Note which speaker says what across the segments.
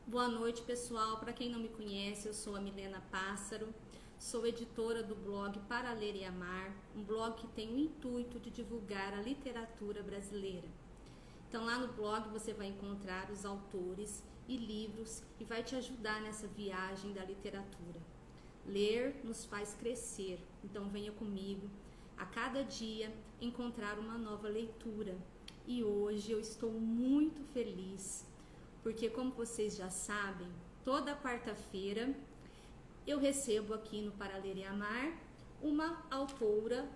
Speaker 1: Boa noite, pessoal. Para quem não me conhece, eu sou a Milena Pássaro, sou editora do blog Para Ler e Amar, um blog que tem o intuito de divulgar a literatura brasileira. Então, lá no blog você vai encontrar os autores e livros que vai te ajudar nessa viagem da literatura. Ler nos faz crescer, então venha comigo a cada dia encontrar uma nova leitura. E hoje eu estou muito feliz porque, como vocês já sabem, toda quarta-feira eu recebo aqui no Para Ler e Amar uma autora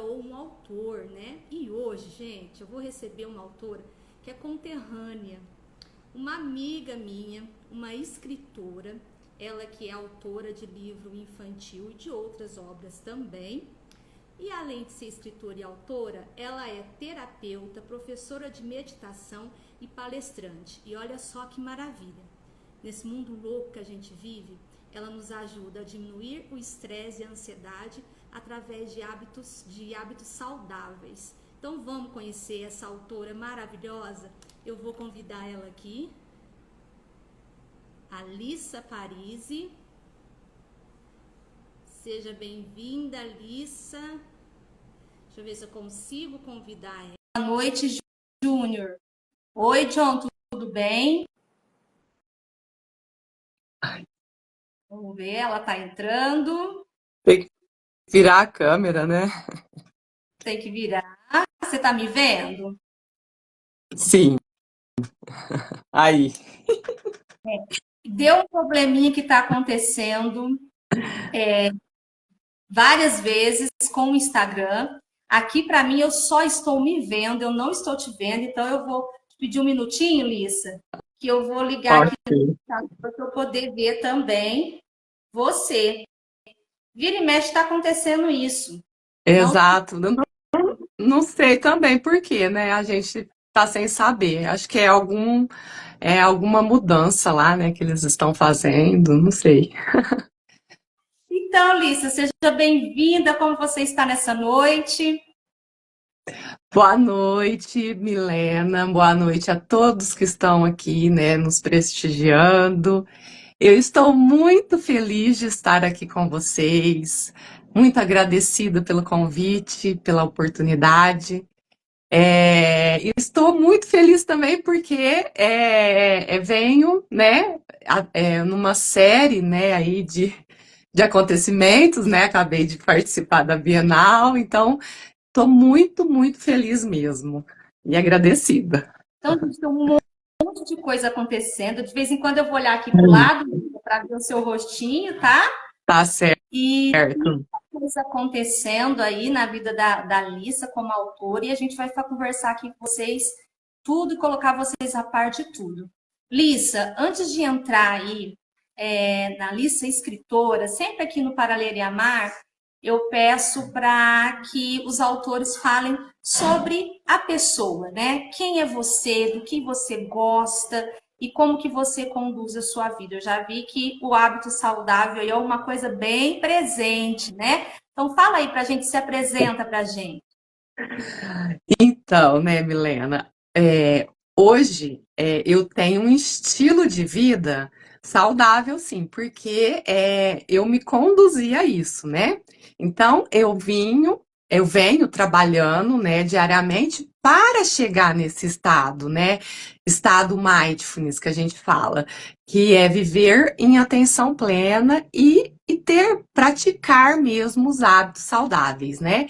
Speaker 1: ou um autor, né? E hoje, gente, eu vou receber uma autora que é conterrânea, uma amiga minha, uma escritora, ela que é autora de livro infantil e de outras obras também. E além de ser escritora e autora, ela é terapeuta, professora de meditação e palestrante. E olha só que maravilha! Nesse mundo louco que a gente vive, ela nos ajuda a diminuir o estresse e a ansiedade através de hábitos saudáveis. Então vamos conhecer essa autora maravilhosa? Eu vou convidar ela aqui, Alissa Parisi. Seja bem-vinda, Alissa. Deixa eu ver se eu consigo convidar ela. Boa noite, Júnior. Oi, John, tudo bem? Vamos ver, ela tá entrando.
Speaker 2: Tem que virar a câmera, né?
Speaker 1: Tem que virar. Você tá me vendo?
Speaker 2: Sim, aí.
Speaker 1: Deu um probleminha que tá acontecendo várias vezes com o Instagram. Aqui para mim eu só estou me vendo, eu não estou te vendo, então eu vou te pedir um minutinho, Lissa, que eu vou ligar aqui
Speaker 2: Ok.
Speaker 1: para eu poder ver também você. Vira e mexe está acontecendo isso. Não,
Speaker 2: Exato. Não sei também por quê, né? A gente tá sem saber. Acho que é alguma mudança lá, né, que eles estão fazendo, não sei.
Speaker 1: então, Lissa, seja bem-vinda. Como você está nessa noite?
Speaker 2: Boa noite, Milena. Boa noite a todos que estão aqui, né, nos prestigiando. Eu estou muito feliz de estar aqui com vocês. Muito agradecida pelo convite, pela oportunidade. E estou muito feliz também porque venho, né, numa série, né, aí de acontecimentos, né, acabei de participar da Bienal, então estou muito, muito feliz mesmo e agradecida.
Speaker 1: Então, a gente tem um monte de coisa acontecendo. De vez em quando eu vou olhar aqui para o lado para ver o seu rostinho, tá?
Speaker 2: Tá certo.
Speaker 1: E coisa acontecendo aí na vida da Alissa como autora, e a gente vai conversar aqui com vocês tudo e colocar vocês a par de tudo. Lissa, antes de entrar aí na Lissa escritora, sempre aqui no Para Ler e Amar, eu peço para que os autores falem sobre a pessoa, né? Quem é você, do que você gosta e como que você conduz a sua vida. Eu já vi que o hábito saudável é uma coisa bem presente, né? Então fala aí para a gente, se apresenta para a gente.
Speaker 2: Então, né, Milena, hoje eu tenho um estilo de vida saudável, sim, porque eu me conduzi a isso, né? Então, eu venho trabalhando, né, diariamente para chegar nesse estado, né? Estado mindfulness que a gente fala, que é viver em atenção plena e praticar mesmo os hábitos saudáveis, né?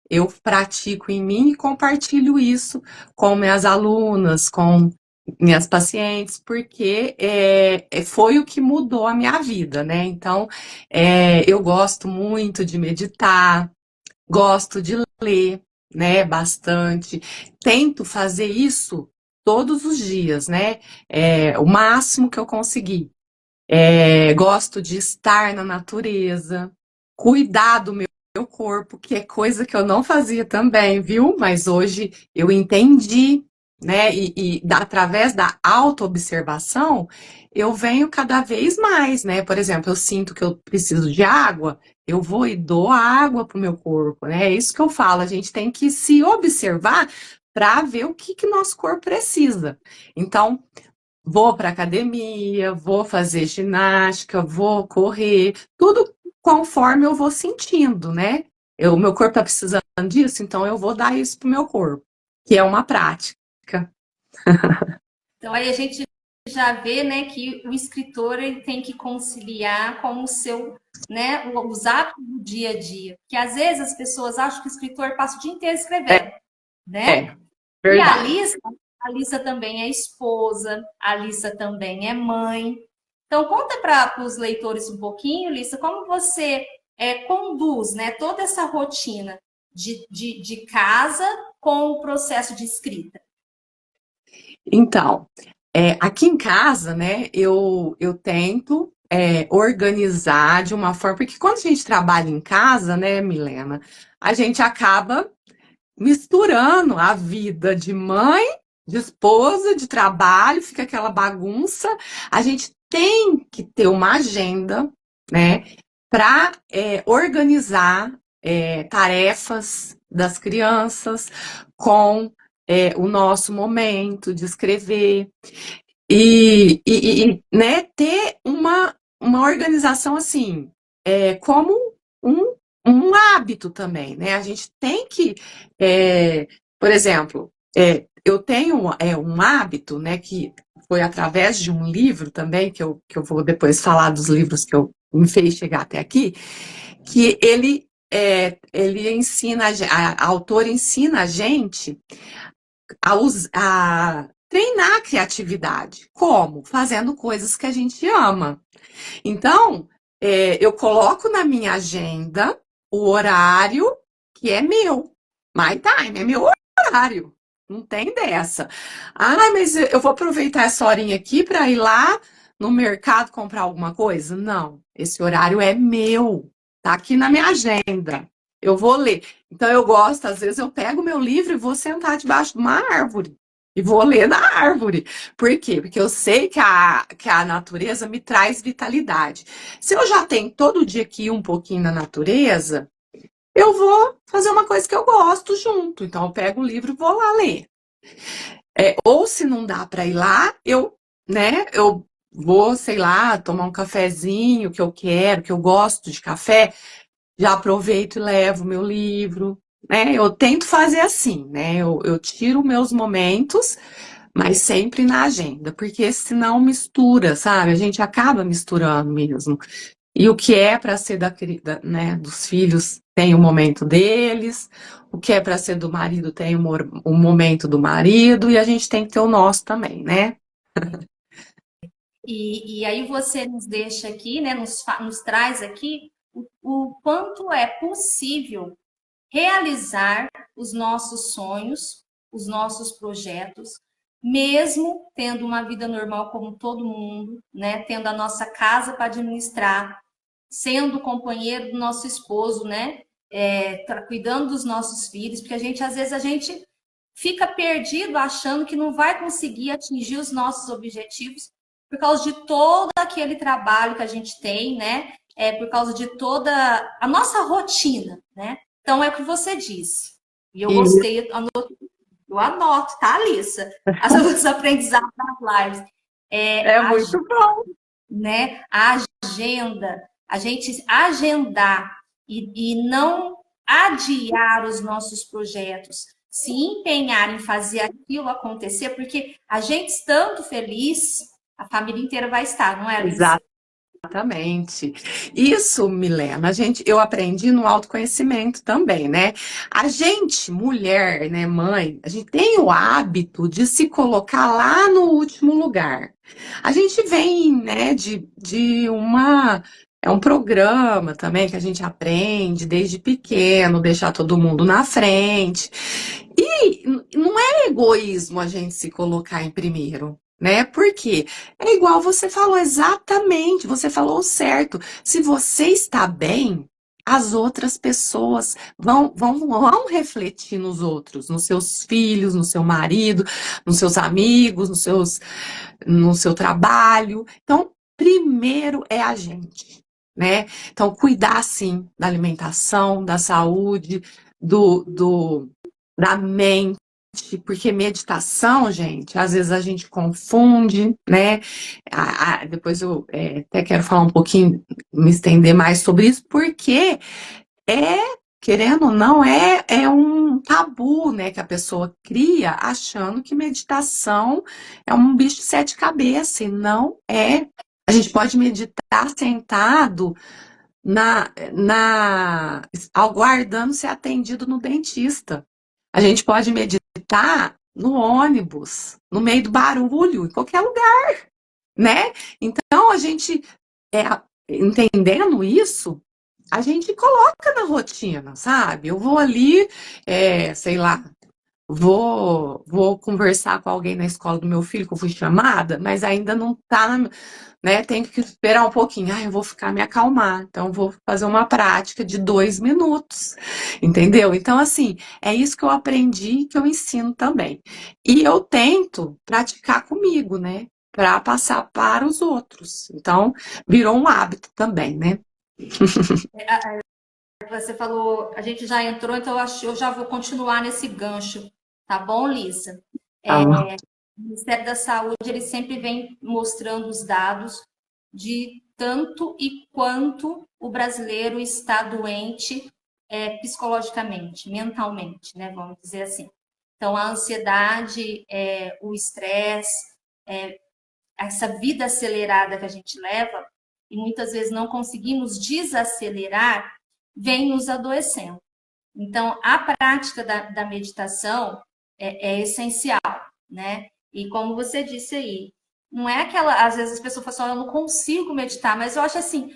Speaker 2: Eu pratico em mim e compartilho isso com minhas alunas, com minhas pacientes, porque foi o que mudou a minha vida, né? Então, eu gosto muito de meditar, gosto de ler, né? Bastante. Tento fazer isso todos os dias, né? O máximo que eu conseguir. Gosto de estar na natureza, cuidar do meu corpo, que é coisa que eu não fazia também, viu? Mas hoje eu entendi, né? Através da autoobservação, eu venho cada vez mais, né? Por exemplo, eu sinto que eu preciso de água, eu vou e dou água para o meu corpo, né? É isso que eu falo, a gente tem que se observar para ver o que nosso corpo precisa. Então, vou para academia, vou fazer ginástica, vou correr, tudo conforme eu vou sentindo, né? Meu corpo está precisando disso, então eu vou dar isso pro meu corpo, que é uma prática.
Speaker 1: Então aí a gente já vê, né, que o escritor ele tem que conciliar com o seu, né, os hábitos do dia a dia. Que às vezes as pessoas acham que o escritor passa o dia inteiro escrevendo, né?
Speaker 2: É,
Speaker 1: E
Speaker 2: verdade.
Speaker 1: A Alissa também é esposa, a Alissa também é mãe. Então conta para os leitores um pouquinho, Alissa, como você conduz, né, toda essa rotina de casa com o processo de escrita.
Speaker 2: Então, aqui em casa, né, eu tento organizar de uma forma, porque quando a gente trabalha em casa, né, Milena, a gente acaba misturando a vida de mãe, de esposa, de trabalho, fica aquela bagunça. A gente tem que ter uma agenda, né, para organizar tarefas das crianças com o nosso momento de escrever né, ter uma organização assim, como um, um hábito também, né? A gente tem que, por exemplo, eu tenho um hábito, né, que foi através de um livro também, que eu vou depois falar dos livros que eu me fez chegar até aqui, que ele ensina, a autora ensina a gente a treinar a criatividade. Como? Fazendo coisas que a gente ama. Então, eu coloco na minha agenda o horário que é meu. My time, é meu horário. Não tem dessa. Ah, mas eu vou aproveitar essa horinha aqui para ir lá no mercado comprar alguma coisa? Não, esse horário é meu. Tá aqui na minha agenda. Eu vou ler. Então eu gosto, às vezes eu pego meu livro e vou sentar debaixo de uma árvore. E vou ler na árvore. Por quê? Porque eu sei que a natureza me traz vitalidade. Se eu já tenho todo dia aqui um pouquinho na natureza, eu vou fazer uma coisa que eu gosto junto. Então eu pego o livro e vou lá ler. Ou se não dá para ir lá, eu vou, sei lá, tomar um cafezinho que eu quero, que eu gosto de café, já aproveito e levo meu livro, né? Eu tento fazer assim, né? Eu tiro meus momentos, mas sempre na agenda, porque senão mistura, sabe? A gente acaba misturando mesmo. E o que é para ser né, dos filhos tem o momento deles, o que é para ser do marido tem o momento do marido, e a gente tem que ter o nosso também, né?
Speaker 1: E aí você nos deixa aqui, né, nos traz aqui o quanto é possível realizar os nossos sonhos, os nossos projetos, mesmo tendo uma vida normal como todo mundo, né, tendo a nossa casa para administrar, sendo companheiro do nosso esposo, né, cuidando dos nossos filhos, porque às vezes a gente fica perdido achando que não vai conseguir atingir os nossos objetivos por causa de todo aquele trabalho que a gente tem, né? Por causa de toda a nossa rotina, né? Então é o que você disse. E eu
Speaker 2: E
Speaker 1: gostei, eu anoto, tá, Alissa? Os aprendizados das lives.
Speaker 2: é muito bom.
Speaker 1: Né? A agenda, a gente agendar e não adiar os nossos projetos, se empenhar em fazer aquilo acontecer, porque a gente estando feliz, a família inteira vai estar, não é, Alice?
Speaker 2: Exatamente. Isso, Milena, eu aprendi no autoconhecimento também, né? A gente, mulher, né, mãe, a gente tem o hábito de se colocar lá no último lugar. A gente vem, né, é um programa também que a gente aprende desde pequeno, deixar todo mundo na frente. E não é egoísmo a gente se colocar em primeiro, né? Porque é igual você falou exatamente, você falou certo. Se você está bem, as outras pessoas vão refletir nos outros, nos seus filhos, no seu marido, nos seus amigos, no seu trabalho. Então, primeiro é a gente, né? Então, cuidar sim da alimentação, da saúde, do da mente, medite, porque meditação, gente, às vezes a gente confunde, né? Depois eu até quero falar um pouquinho, me estender mais sobre isso, porque querendo ou não, é um tabu, né, que a pessoa cria achando que meditação é um bicho de sete cabeças, e não é. A gente pode meditar sentado aguardando ser atendido no dentista. A gente pode meditar no ônibus, no meio do barulho, em qualquer lugar, né? Então, a gente, é, entendendo isso, a gente coloca na rotina, sabe? Eu vou ali, sei lá, vou conversar com alguém na escola do meu filho, que eu fui chamada, mas ainda não tá, né? Tenho que esperar um pouquinho. Eu vou ficar me acalmar. Então, vou fazer uma prática de 2 minutos, entendeu? Então, assim, é isso que eu aprendi, que eu ensino também. E eu tento praticar comigo, né? Para passar para os outros. Então, virou um hábito também, né?
Speaker 1: Você falou, a gente já entrou, então eu já vou continuar nesse gancho, tá bom, Lisa?
Speaker 2: Tá bom.
Speaker 1: O Ministério da Saúde, ele sempre vem mostrando os dados de tanto e quanto o brasileiro está doente psicologicamente, mentalmente, né? Vamos dizer assim. Então, a ansiedade, o estresse, essa vida acelerada que a gente leva, e muitas vezes não conseguimos desacelerar, vem nos adoecendo. Então, a prática da meditação é essencial, né? E como você disse aí, não é aquela. Às vezes as pessoas falam assim, eu não consigo meditar, mas eu acho assim,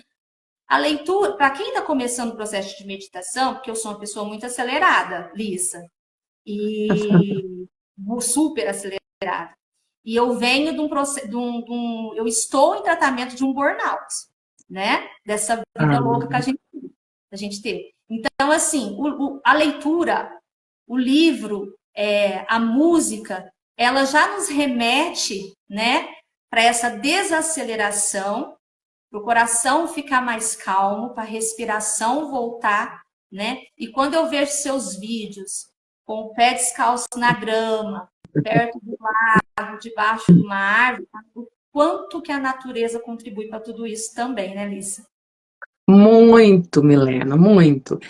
Speaker 1: a leitura, para quem está começando o processo de meditação, porque eu sou uma pessoa muito acelerada, Lissa, e super acelerada. E eu venho de um processo, eu estou em tratamento de um burnout, né? Dessa vida louca que a gente teve. Então, assim, a leitura, o livro, a música, ela já nos remete, né, para essa desaceleração, para o coração ficar mais calmo, para a respiração voltar, né? E quando eu vejo seus vídeos com o pé descalço na grama, perto do lago, debaixo de uma árvore, o quanto que a natureza contribui para tudo isso também, né, Lisa?
Speaker 2: Muito, Milena, muito.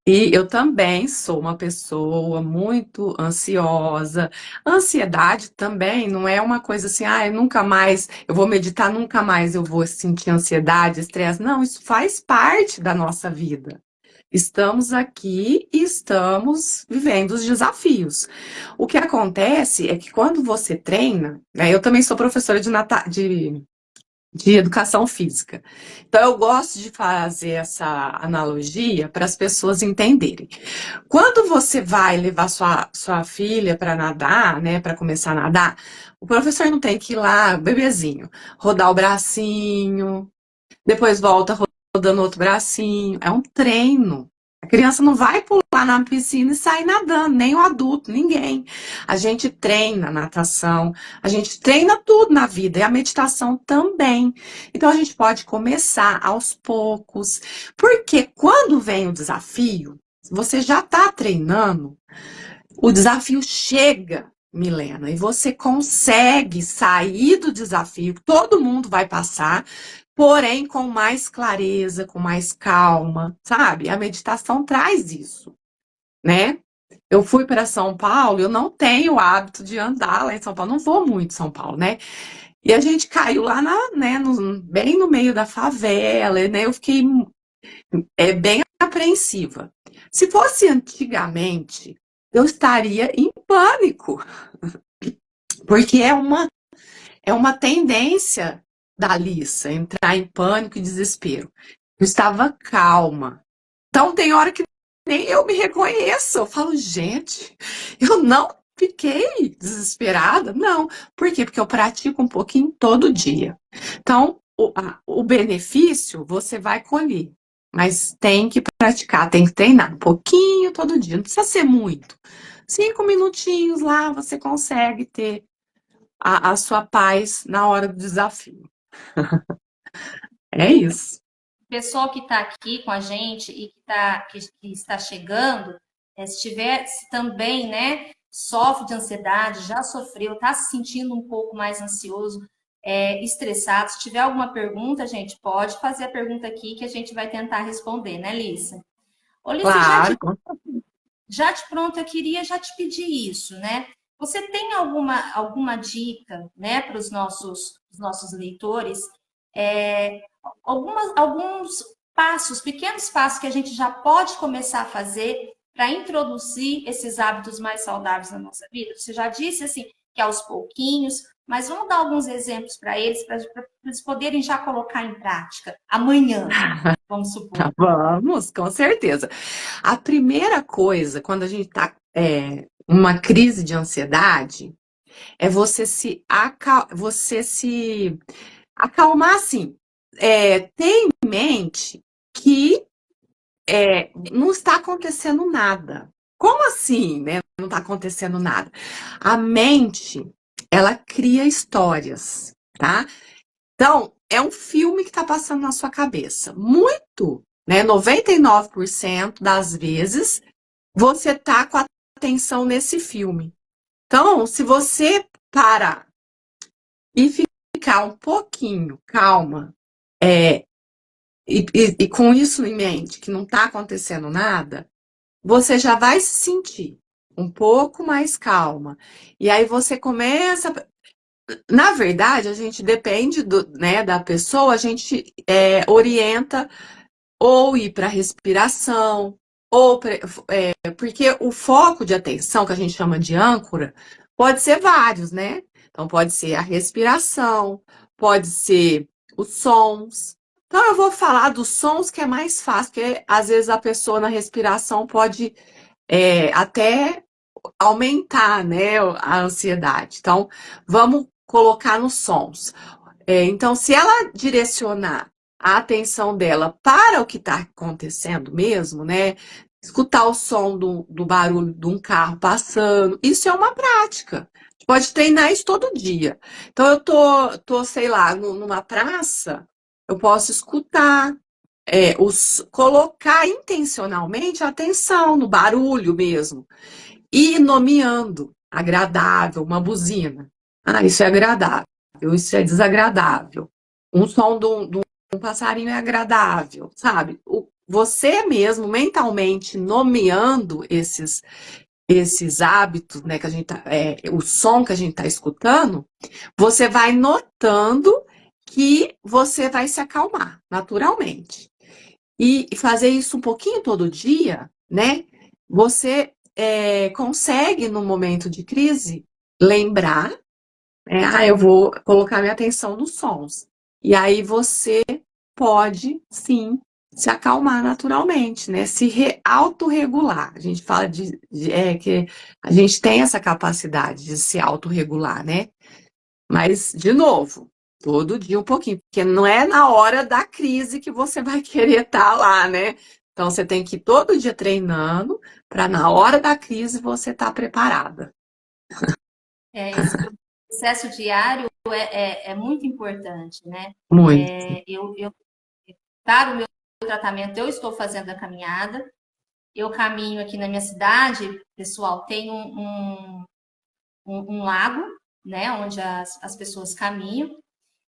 Speaker 2: E eu também sou uma pessoa muito ansiosa. Ansiedade também não é uma coisa assim, nunca mais eu vou meditar, nunca mais eu vou sentir ansiedade, estresse. Não, isso faz parte da nossa vida. Estamos aqui e estamos vivendo os desafios. O que acontece é que quando você treina, né, eu também sou professora de educação física. Então, eu gosto de fazer essa analogia para as pessoas entenderem. Quando você vai levar sua filha para nadar, né, para começar a nadar, o professor não tem que ir lá, bebezinho, rodar o bracinho, depois volta rodando outro bracinho. É um treino. A criança não vai pular na piscina e sair nadando, nem o adulto, ninguém. A gente treina natação, a gente treina tudo na vida, e a meditação também. Então a gente pode começar aos poucos, porque quando vem o desafio, você já está treinando, o desafio chega, Milena, e você consegue sair do desafio, todo mundo vai passar, porém com mais clareza, com mais calma, sabe? A meditação traz isso, né? Eu fui para São Paulo, eu não tenho o hábito de andar lá em São Paulo, não vou muito em São Paulo, né? E a gente caiu lá né, bem no meio da favela, né? Eu fiquei bem apreensiva. Se fosse antigamente, eu estaria em pânico, porque é uma tendência da Alissa entrar em pânico e desespero. Eu estava calma. Então tem hora que nem eu me reconheço. Eu falo, gente, eu não fiquei desesperada. Não. Por quê? Porque eu pratico um pouquinho todo dia. Então, o benefício você vai colher. Mas tem que praticar, tem que treinar um pouquinho todo dia. Não precisa ser muito. 5 minutinhos lá você consegue ter a sua paz na hora do desafio. É isso.
Speaker 1: O pessoal que está aqui com a gente e que está chegando, se também, né,
Speaker 3: sofre de ansiedade, já sofreu, está se sentindo um pouco mais ansioso, estressado. Se tiver alguma pergunta, gente, pode fazer a pergunta aqui que a gente vai tentar responder, né, Lissa? Ô, Lissa,
Speaker 2: Claro.
Speaker 3: já de pronto, eu queria já te pedir isso, né? Você tem alguma dica, né, para os nossos leitores? É, alguns passos, pequenos passos que a gente já pode começar a fazer para introduzir esses hábitos mais saudáveis na nossa vida? Você já disse assim que aos pouquinhos, mas vamos dar alguns exemplos para eles poderem já colocar em prática amanhã, vamos supor.
Speaker 2: Vamos, com certeza. A primeira coisa, quando a gente está uma crise de ansiedade, é você se acalmar assim. Ter em mente que não está acontecendo nada. Como assim, né? Não está acontecendo nada. A mente, ela cria histórias, tá? Então, é um filme que está passando na sua cabeça. Muito, né? 99% das vezes você está com a atenção nesse filme. Então, se você parar e ficar um pouquinho calma, e com isso em mente, que não está acontecendo nada, você já vai se sentir um pouco mais calma. E aí você começa. Na verdade, a gente depende né, da pessoa, a gente orienta ou ir para respiração, porque o foco de atenção, que a gente chama de âncora, pode ser vários, né? Então, pode ser a respiração, pode ser os sons. Então, eu vou falar dos sons que é mais fácil, porque às vezes a pessoa na respiração pode até aumentar, né, a ansiedade. Então, vamos colocar nos sons. Então, se ela direcionar a atenção dela para o que está acontecendo mesmo, né? Escutar o som do barulho de um carro passando, isso é uma prática. Pode treinar isso todo dia. Então, eu tô sei lá, numa praça, eu posso escutar, colocar intencionalmente a atenção no barulho mesmo. E nomeando, agradável, uma buzina. Ah, isso é agradável, isso é desagradável. Um som de um passarinho é agradável, sabe? Você mesmo, mentalmente, nomeando esses hábitos, né, que a gente o som que a gente está escutando, você vai notando que você vai se acalmar naturalmente. E fazer isso um pouquinho todo dia, né? Você consegue, no momento de crise, lembrar, eu vou colocar minha atenção nos sons. E aí você pode, sim, se acalmar naturalmente, né? Se autorregular. A gente fala que a gente tem essa capacidade de se autorregular, né? Mas, de novo, todo dia um pouquinho, porque não é na hora da crise que você vai querer estar lá, né? Então, você tem que ir todo dia treinando para na hora da crise você estar preparada.
Speaker 3: Esse processo diário é muito importante, né?
Speaker 2: Muito.
Speaker 3: Para o meu tratamento, eu estou fazendo a caminhada. Eu caminho aqui na minha cidade, pessoal, tem um lago, né? Onde as pessoas caminham.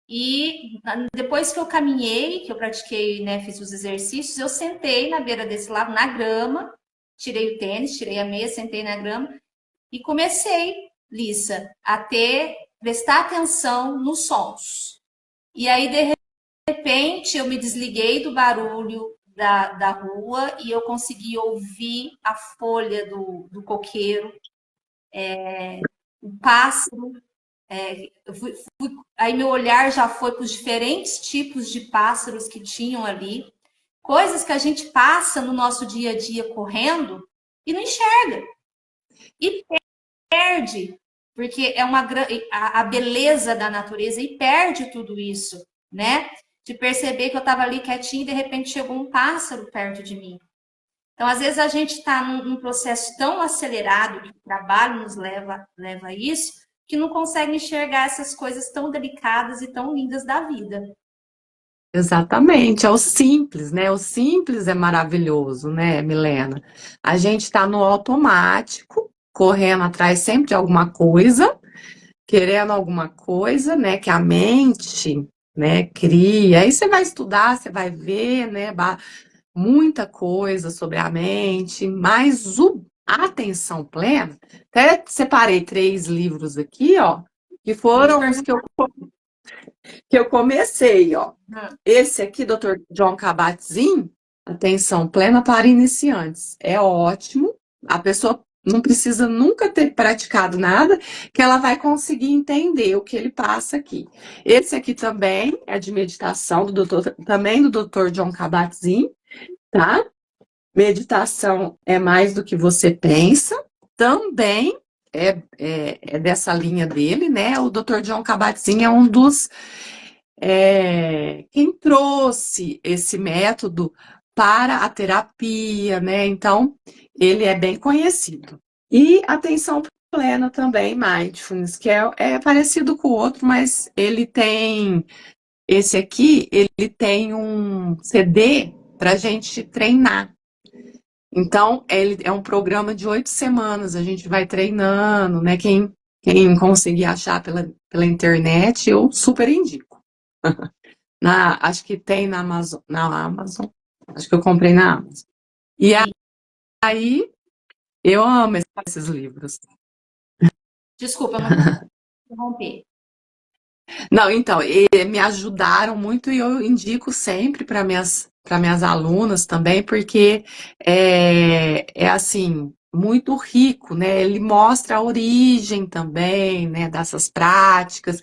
Speaker 3: E depois que eu caminhei, que eu pratiquei, né? Fiz os exercícios, eu sentei na beira desse lago, na grama, tirei o tênis, tirei a meia, sentei na grama e comecei, Lissa, a prestar atenção nos sons. E aí, de repente, eu me desliguei do barulho da rua e eu consegui ouvir a folha do coqueiro, o pássaro. Aí meu olhar já foi para os diferentes tipos de pássaros que tinham ali, coisas que a gente passa no nosso dia a dia correndo e não enxerga. E perde, porque é a beleza da natureza e perde tudo isso, né? De perceber que eu estava ali quietinho e de repente chegou um pássaro perto de mim. Então, às vezes a gente está num processo tão acelerado que o trabalho nos leva a isso, que não consegue enxergar essas coisas tão delicadas e tão lindas da vida.
Speaker 2: Exatamente, é o simples, né? O simples é maravilhoso, né, Milena? A gente está no automático, correndo atrás sempre de alguma coisa, querendo alguma coisa, né, que a mente, né, cria. Aí você vai estudar, você vai ver, né, muita coisa sobre a mente, mas a atenção plena, até separei 3 livros aqui, ó, que foram os que eu comecei, ó. Esse aqui, Dr. John Kabat-Zinn, Atenção Plena para Iniciantes. É ótimo. A pessoa não precisa nunca ter praticado nada, que ela vai conseguir entender o que ele passa aqui. Esse aqui também é de meditação, também do Dr. John Kabat-Zinn, tá? Meditação é mais do que você pensa. Também é dessa linha dele, né? O Dr. John Kabat-Zinn é um dos quem trouxe esse método para a terapia, né? Então, ele é bem conhecido. E atenção plena também, mindfulness, que é parecido com o outro, mas ele tem, esse aqui, ele tem um CD para a gente treinar. Então, ele é um programa de 8 semanas, a gente vai treinando, né? Quem conseguir achar pela internet, eu super indico. Acho que tem na Amazon. Acho que eu comprei na Amazon. E aí, eu amo esses livros.
Speaker 3: Desculpa, eu não interrompi.
Speaker 2: Não, então, me ajudaram muito e eu indico sempre para minhas alunas também, porque é assim, muito rico, né? Ele mostra a origem também, né, dessas práticas,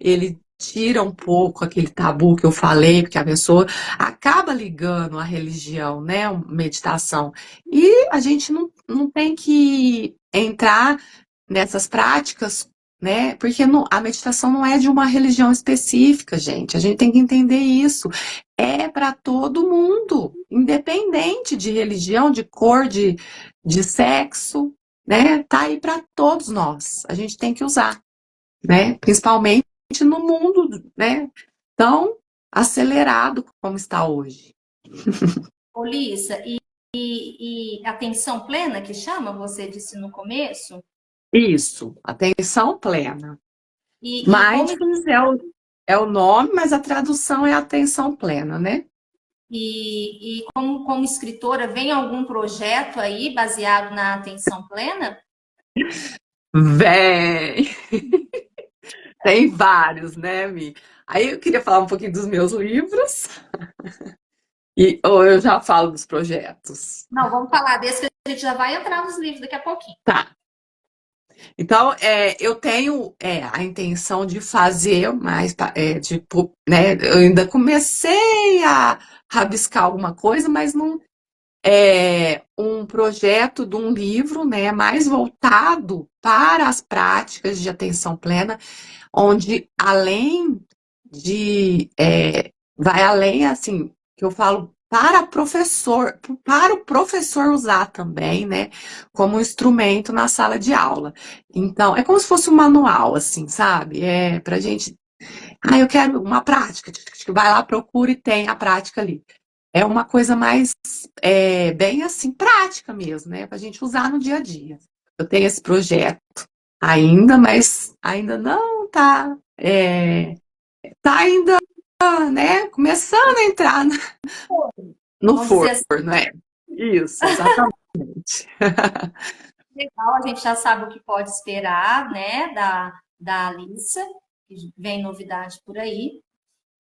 Speaker 2: ele tira um pouco aquele tabu que eu falei, porque a pessoa acaba ligando a religião, né, meditação, e a gente não tem que entrar nessas práticas, né? Porque a meditação não é de uma religião específica, gente. A gente tem que entender isso. É para todo mundo, independente de religião, de cor, de sexo, né? Tá aí para todos nós. A gente tem que usar, né? Principalmente no mundo, né? Tão acelerado como está hoje.
Speaker 3: Olissa, e atenção plena, que chama, você disse no começo?
Speaker 2: Isso, atenção plena.
Speaker 3: E
Speaker 2: Mindfulness é o nome, mas a tradução é atenção plena, né?
Speaker 3: como escritora, vem algum projeto aí baseado na atenção plena?
Speaker 2: Vem! Tem vários, né, Mi? Aí eu queria falar um pouquinho dos meus livros. Ou eu já falo dos projetos?
Speaker 3: Não, vamos falar desse que a gente já vai entrar nos livros daqui a pouquinho.
Speaker 2: Tá. Então, eu tenho a intenção de fazer mais, né? Eu ainda comecei a rabiscar alguma coisa, mas não é um projeto de um livro, né, mais voltado para as práticas de atenção plena, onde vai além, assim, que eu falo para o professor usar também, né, como instrumento na sala de aula. Então, é como se fosse um manual, assim, sabe? É pra gente, eu quero uma prática, vai lá, procura e tem a prática ali. É uma coisa mais, bem assim, prática mesmo, né, pra gente usar no dia a dia. Eu tenho esse projeto ainda, mas ainda não tá, tá ainda, né, começando a entrar no
Speaker 3: Vamos dizer
Speaker 2: forno, né? Isso, exatamente.
Speaker 3: legal, a gente já sabe o que pode esperar, né, da Alissa, que vem novidade por aí.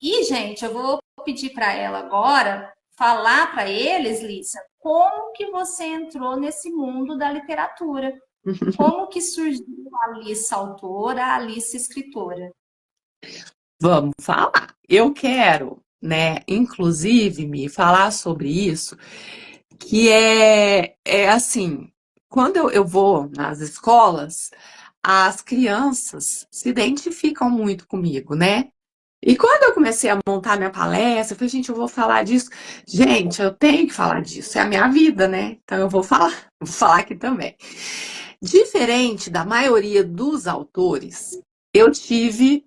Speaker 3: E, gente, eu vou pedir para ela agora falar para eles, Lissa, como que você entrou nesse mundo da literatura? Como que surgiu a Alissa autora, a Alissa escritora?
Speaker 2: Vamos falar. Eu quero, né, inclusive, me falar sobre isso, que é assim, quando eu vou nas escolas, as crianças se identificam muito comigo, né? E quando eu comecei a montar minha palestra, eu falei, gente, eu vou falar disso. Gente, eu tenho que falar disso, é a minha vida, né? Então eu vou falar aqui também. Diferente da maioria dos autores, eu tive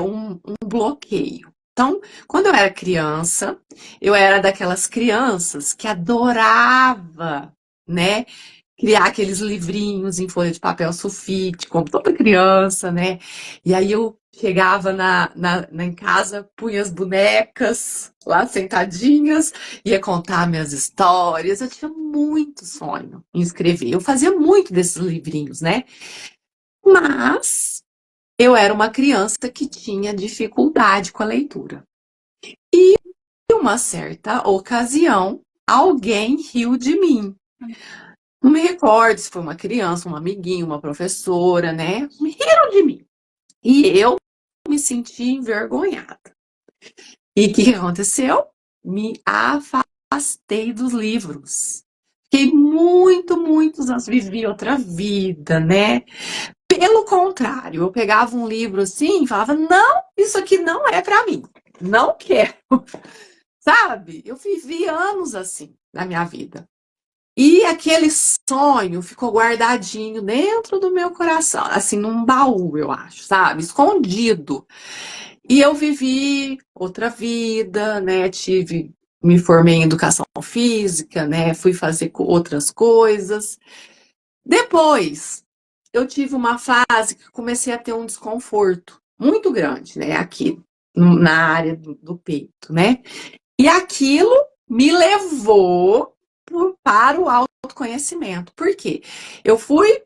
Speaker 2: um bloqueio. Então, quando eu era criança, eu era daquelas crianças que adorava, né, criar aqueles livrinhos em folha de papel sulfite, como toda criança, né? E aí eu chegava em casa, punha as bonecas lá sentadinhas, ia contar minhas histórias. Eu tinha muito sonho em escrever. Eu fazia muito desses livrinhos, né? Mas eu era uma criança que tinha dificuldade com a leitura. E em uma certa ocasião, alguém riu de mim. Não me recordo se foi uma criança, um amiguinho, uma professora, né? Me riram de mim. E eu me senti envergonhada. E o que aconteceu? Me afastei dos livros. Fiquei muitos anos, vivi outra vida, né? Pelo contrário, eu pegava um livro assim e falava: não, isso aqui não é para mim. Não quero. Sabe? Eu vivi anos assim na minha vida. E aquele sonho ficou guardadinho dentro do meu coração, assim, num baú, eu acho, sabe? Escondido. E eu vivi outra vida, né? Me formei em educação física, né? Fui fazer outras coisas. Depois, eu tive uma fase que comecei a ter um desconforto muito grande, né? Aqui na área do peito, né? E aquilo me levou para o autoconhecimento. Por quê? Eu fui.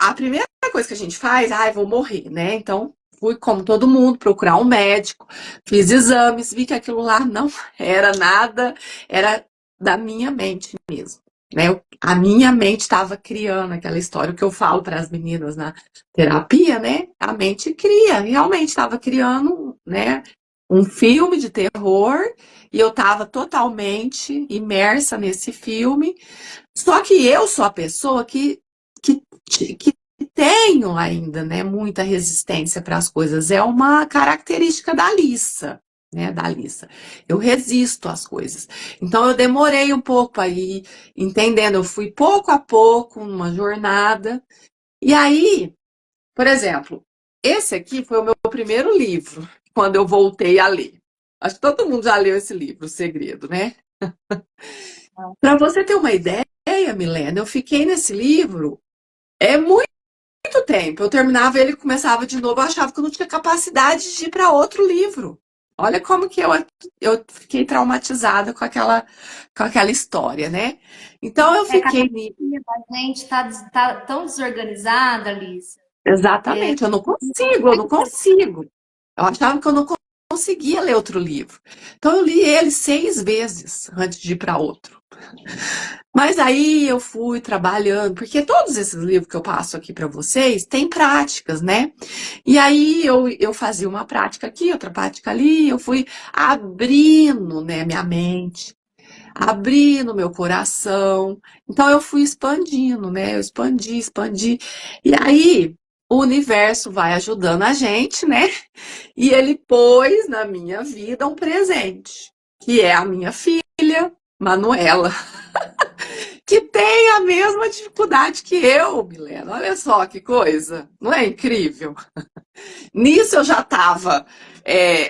Speaker 2: A primeira coisa que a gente faz, vou morrer, né? Então, fui, como todo mundo, procurar um médico, fiz exames, vi que aquilo lá não era nada, era da minha mente mesmo. Né? A minha mente estava criando aquela história, o que eu falo para as meninas na terapia, né? A mente cria, realmente estava criando, né? Um filme de terror e eu estava totalmente imersa nesse filme. Só que eu sou a pessoa que tenho ainda, né, muita resistência para as coisas. É uma característica da Alissa, né, da Alissa. Eu resisto às coisas. Então eu demorei um pouco aí, entendendo. Eu fui pouco a pouco numa jornada. E aí, por exemplo, esse aqui foi o meu primeiro livro, quando eu voltei a ler. Acho que todo mundo já leu esse livro, O Segredo, né? Para você ter uma ideia, Milena, eu fiquei nesse livro muito tempo. Eu terminava ele e começava de novo, eu achava que eu não tinha capacidade de ir para outro livro. Olha como que eu fiquei traumatizada com aquela história, né? Então eu
Speaker 3: É que a
Speaker 2: fiquei.
Speaker 3: cabecinha da gente tá tão desorganizada, Liz.
Speaker 2: Exatamente, eu não consigo. Eu achava que eu não conseguia ler outro livro. Então eu li ele 6 vezes antes de ir para outro. Mas aí eu fui trabalhando, porque todos esses livros que eu passo aqui para vocês têm práticas, né? E aí eu fazia uma prática aqui, outra prática ali, eu fui abrindo, né, minha mente, abrindo meu coração. Então eu fui expandindo, né? Eu expandi. E aí o universo vai ajudando a gente, né? E ele pôs na minha vida um presente, que é a minha filha, Manuela, que tem a mesma dificuldade que eu, Milena. Olha só que coisa, não é incrível? Nisso eu já estava,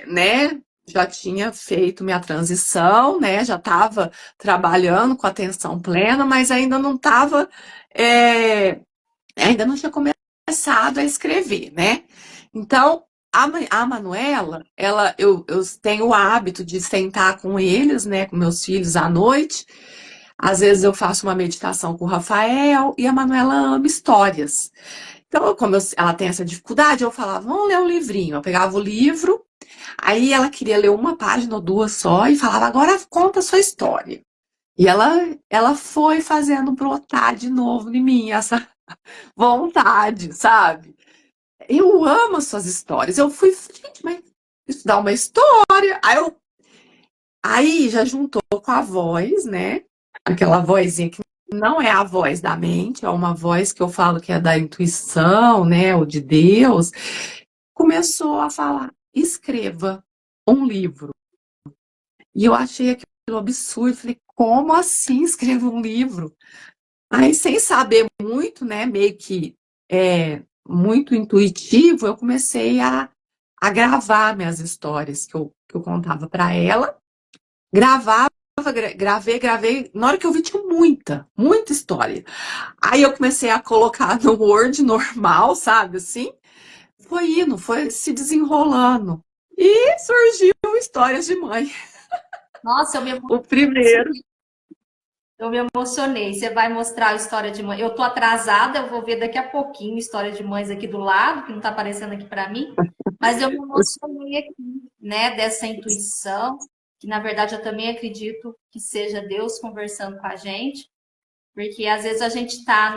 Speaker 2: né? Já tinha feito minha transição, né? Já estava trabalhando com atenção plena, mas ainda não estava, ainda não tinha começado a escrever, né? Então, a Manuela, eu tenho o hábito de sentar com eles, né? Com meus filhos à noite. Às vezes eu faço uma meditação com o Rafael e a Manuela ama histórias. Então, ela tem essa dificuldade, eu falava, vamos ler um livrinho. Eu pegava o livro, aí ela queria ler uma página ou duas só e falava, agora conta a sua história. E ela foi fazendo brotar de novo em mim essa vontade, sabe? Eu amo as suas histórias. Eu fui, gente, mas estudar uma história. Aí já juntou com a voz, né? Aquela vozinha que não é a voz da mente, é uma voz que eu falo que é da intuição, né? Ou de Deus. Começou a falar: escreva um livro. E eu achei aquilo absurdo. Falei: como assim escrever um livro? Aí, sem saber muito, né? Meio que muito intuitivo, eu comecei a gravar minhas histórias que eu contava para ela. Gravava gravei. Na hora que eu vi, tinha muita história. Aí eu comecei a colocar no Word normal, sabe, assim. Foi indo, foi se desenrolando. E surgiu Histórias de Mãe,
Speaker 3: Nossa,
Speaker 2: o primeiro.
Speaker 3: eu me emocionei. Você vai mostrar a história de mãe. Eu tô atrasada, eu vou ver daqui a pouquinho história de mães aqui do lado, que não tá aparecendo aqui para mim. Mas eu me emocionei aqui, né, dessa intuição, que na verdade eu também acredito que seja Deus conversando com a gente, porque às vezes a gente está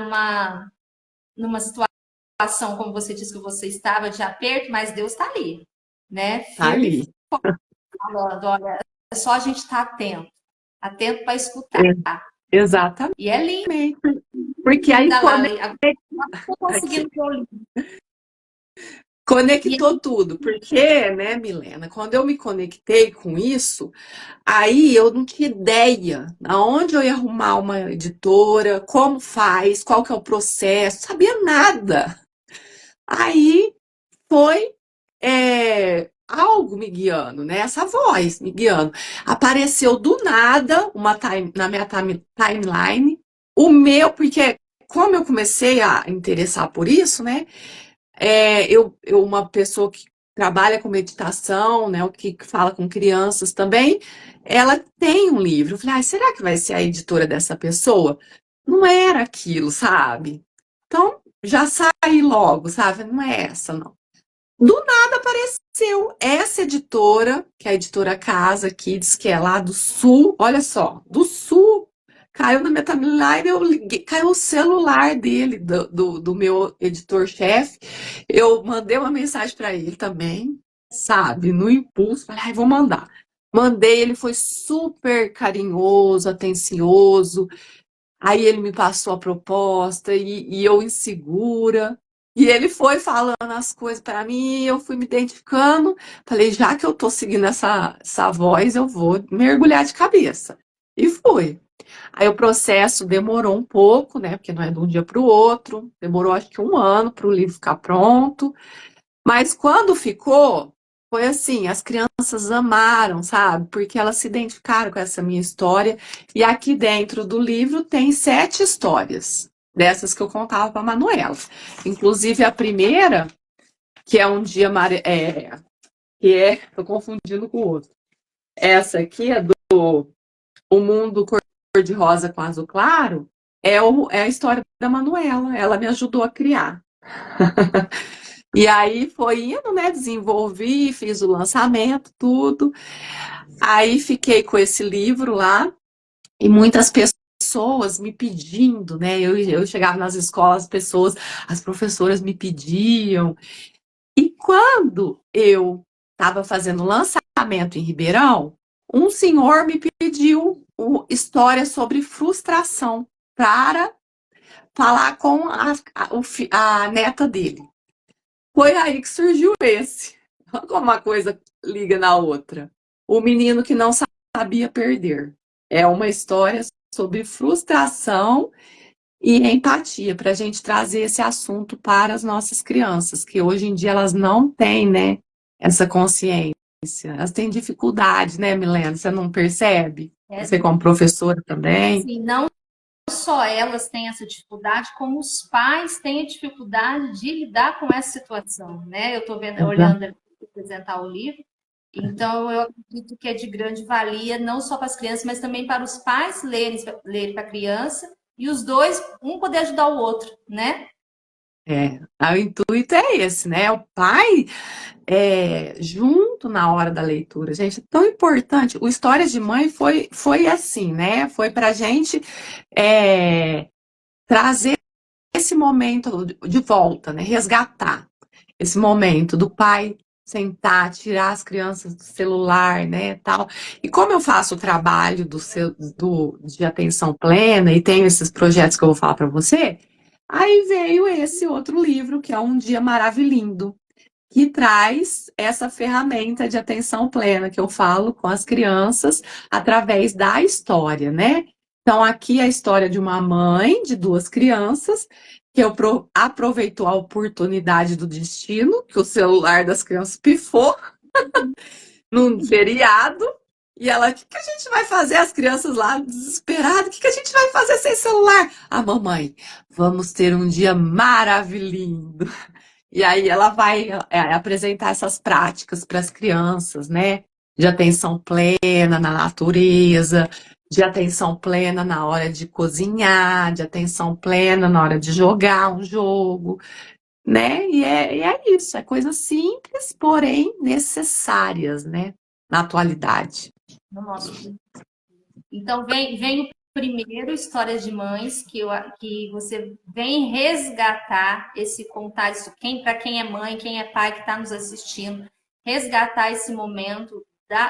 Speaker 3: numa situação, como você disse que você estava, de aperto, mas Deus está ali, né?
Speaker 2: Tá
Speaker 3: Firme e
Speaker 2: ali.
Speaker 3: falando, olha, é só a gente estar atento para escutar.
Speaker 2: Exatamente.
Speaker 3: E é lindo.
Speaker 2: Porque aí
Speaker 3: Ainda lá, agora estou conseguindo ver o livro.
Speaker 2: conectou tudo. Porque, né, Milena, quando eu me conectei com isso, aí eu não tinha ideia aonde eu ia arrumar uma editora, como faz, qual que é o processo, sabia nada. Aí foi algo me guiando, né? Essa voz me guiando. Apareceu do nada na minha timeline, porque como eu comecei a interessar por isso, né? Uma pessoa que trabalha com meditação, né? O que fala com crianças também, ela tem um livro. Eu falei, será que vai ser a editora dessa pessoa? Não era aquilo, sabe? Então, já saí logo, sabe? Não é essa, não. Do nada apareceu essa editora, que é a editora Casa Kids, que é lá do Sul, olha só, do Sul. Caiu na minha timeline, eu liguei, caiu o celular dele, do meu editor-chefe. Eu mandei uma mensagem para ele também, sabe, no impulso. Falei, vou mandar. Mandei, ele foi super carinhoso, atencioso. Aí ele me passou a proposta e eu insegura. E ele foi falando as coisas para mim, e eu fui me identificando. Falei, já que eu tô seguindo essa voz, eu vou mergulhar de cabeça. E fui. Aí o processo demorou um pouco, né? Porque não é de um dia para o outro. Demorou acho que 1 ano para o livro ficar pronto. Mas quando ficou, foi assim, as crianças amaram, sabe? Porque elas se identificaram com essa minha história. E aqui dentro do livro tem 7 histórias, dessas que eu contava para a Manuela. Inclusive a primeira, que é um dia tô confundindo com o outro. Essa aqui é do O Mundo Cor-de-Rosa com Azul Claro, é a história da Manuela. Ela me ajudou a criar. E aí foi indo, né? Desenvolvi, fiz o lançamento, tudo. Aí fiquei com esse livro lá e muitas pessoas me pedindo, né? Eu chegava nas escolas, as professoras me pediam. E quando eu estava fazendo lançamento em Ribeirão, um senhor me pediu história sobre frustração para falar com a neta dele. Foi aí que surgiu esse. Olha como uma coisa liga na outra. O menino que não sabia perder. É uma história sobre frustração e empatia, para a gente trazer esse assunto para as nossas crianças, que hoje em dia elas não têm, né, essa consciência. Elas têm dificuldade, né, Milena? Você não percebe? Você como professora também.
Speaker 3: Sim, não só elas têm essa dificuldade, como os pais têm a dificuldade de lidar com essa situação, né? Eu estou vendo, olhando aqui apresentar o livro, então eu acredito que é de grande valia, não só para as crianças, mas também para os pais lerem para a criança, e os dois, um poder ajudar o outro, né?
Speaker 2: O intuito é esse, né? O pai junto na hora da leitura. Gente, é tão importante. O Histórias de Mãe foi assim, né? Foi para a gente trazer esse momento de volta, né? Resgatar esse momento do pai sentar, tirar as crianças do celular, né, tal. E como eu faço o trabalho de atenção plena e tenho esses projetos que eu vou falar para você, aí veio esse outro livro, que é Um Dia Maravilhindo, que traz essa ferramenta de atenção plena que eu falo com as crianças através da história, né? Então, aqui é a história de uma mãe de 2 crianças que aproveitou a oportunidade do destino, que o celular das crianças pifou num feriado, E ela, o que que a gente vai fazer? As crianças lá desesperadas, o que que a gente vai fazer sem celular? A mamãe, vamos ter um dia maravilhoso. E aí ela vai apresentar essas práticas para as crianças, né? De atenção plena na natureza, de atenção plena na hora de cozinhar, de atenção plena na hora de jogar um jogo, né? E é isso, é coisas simples, porém necessárias, né? Na atualidade.
Speaker 3: No nosso dia. Então, vem o primeiro, Histórias de Mães, que você vem resgatar esse contar isso, para quem é mãe, quem é pai que está nos assistindo, resgatar esse momento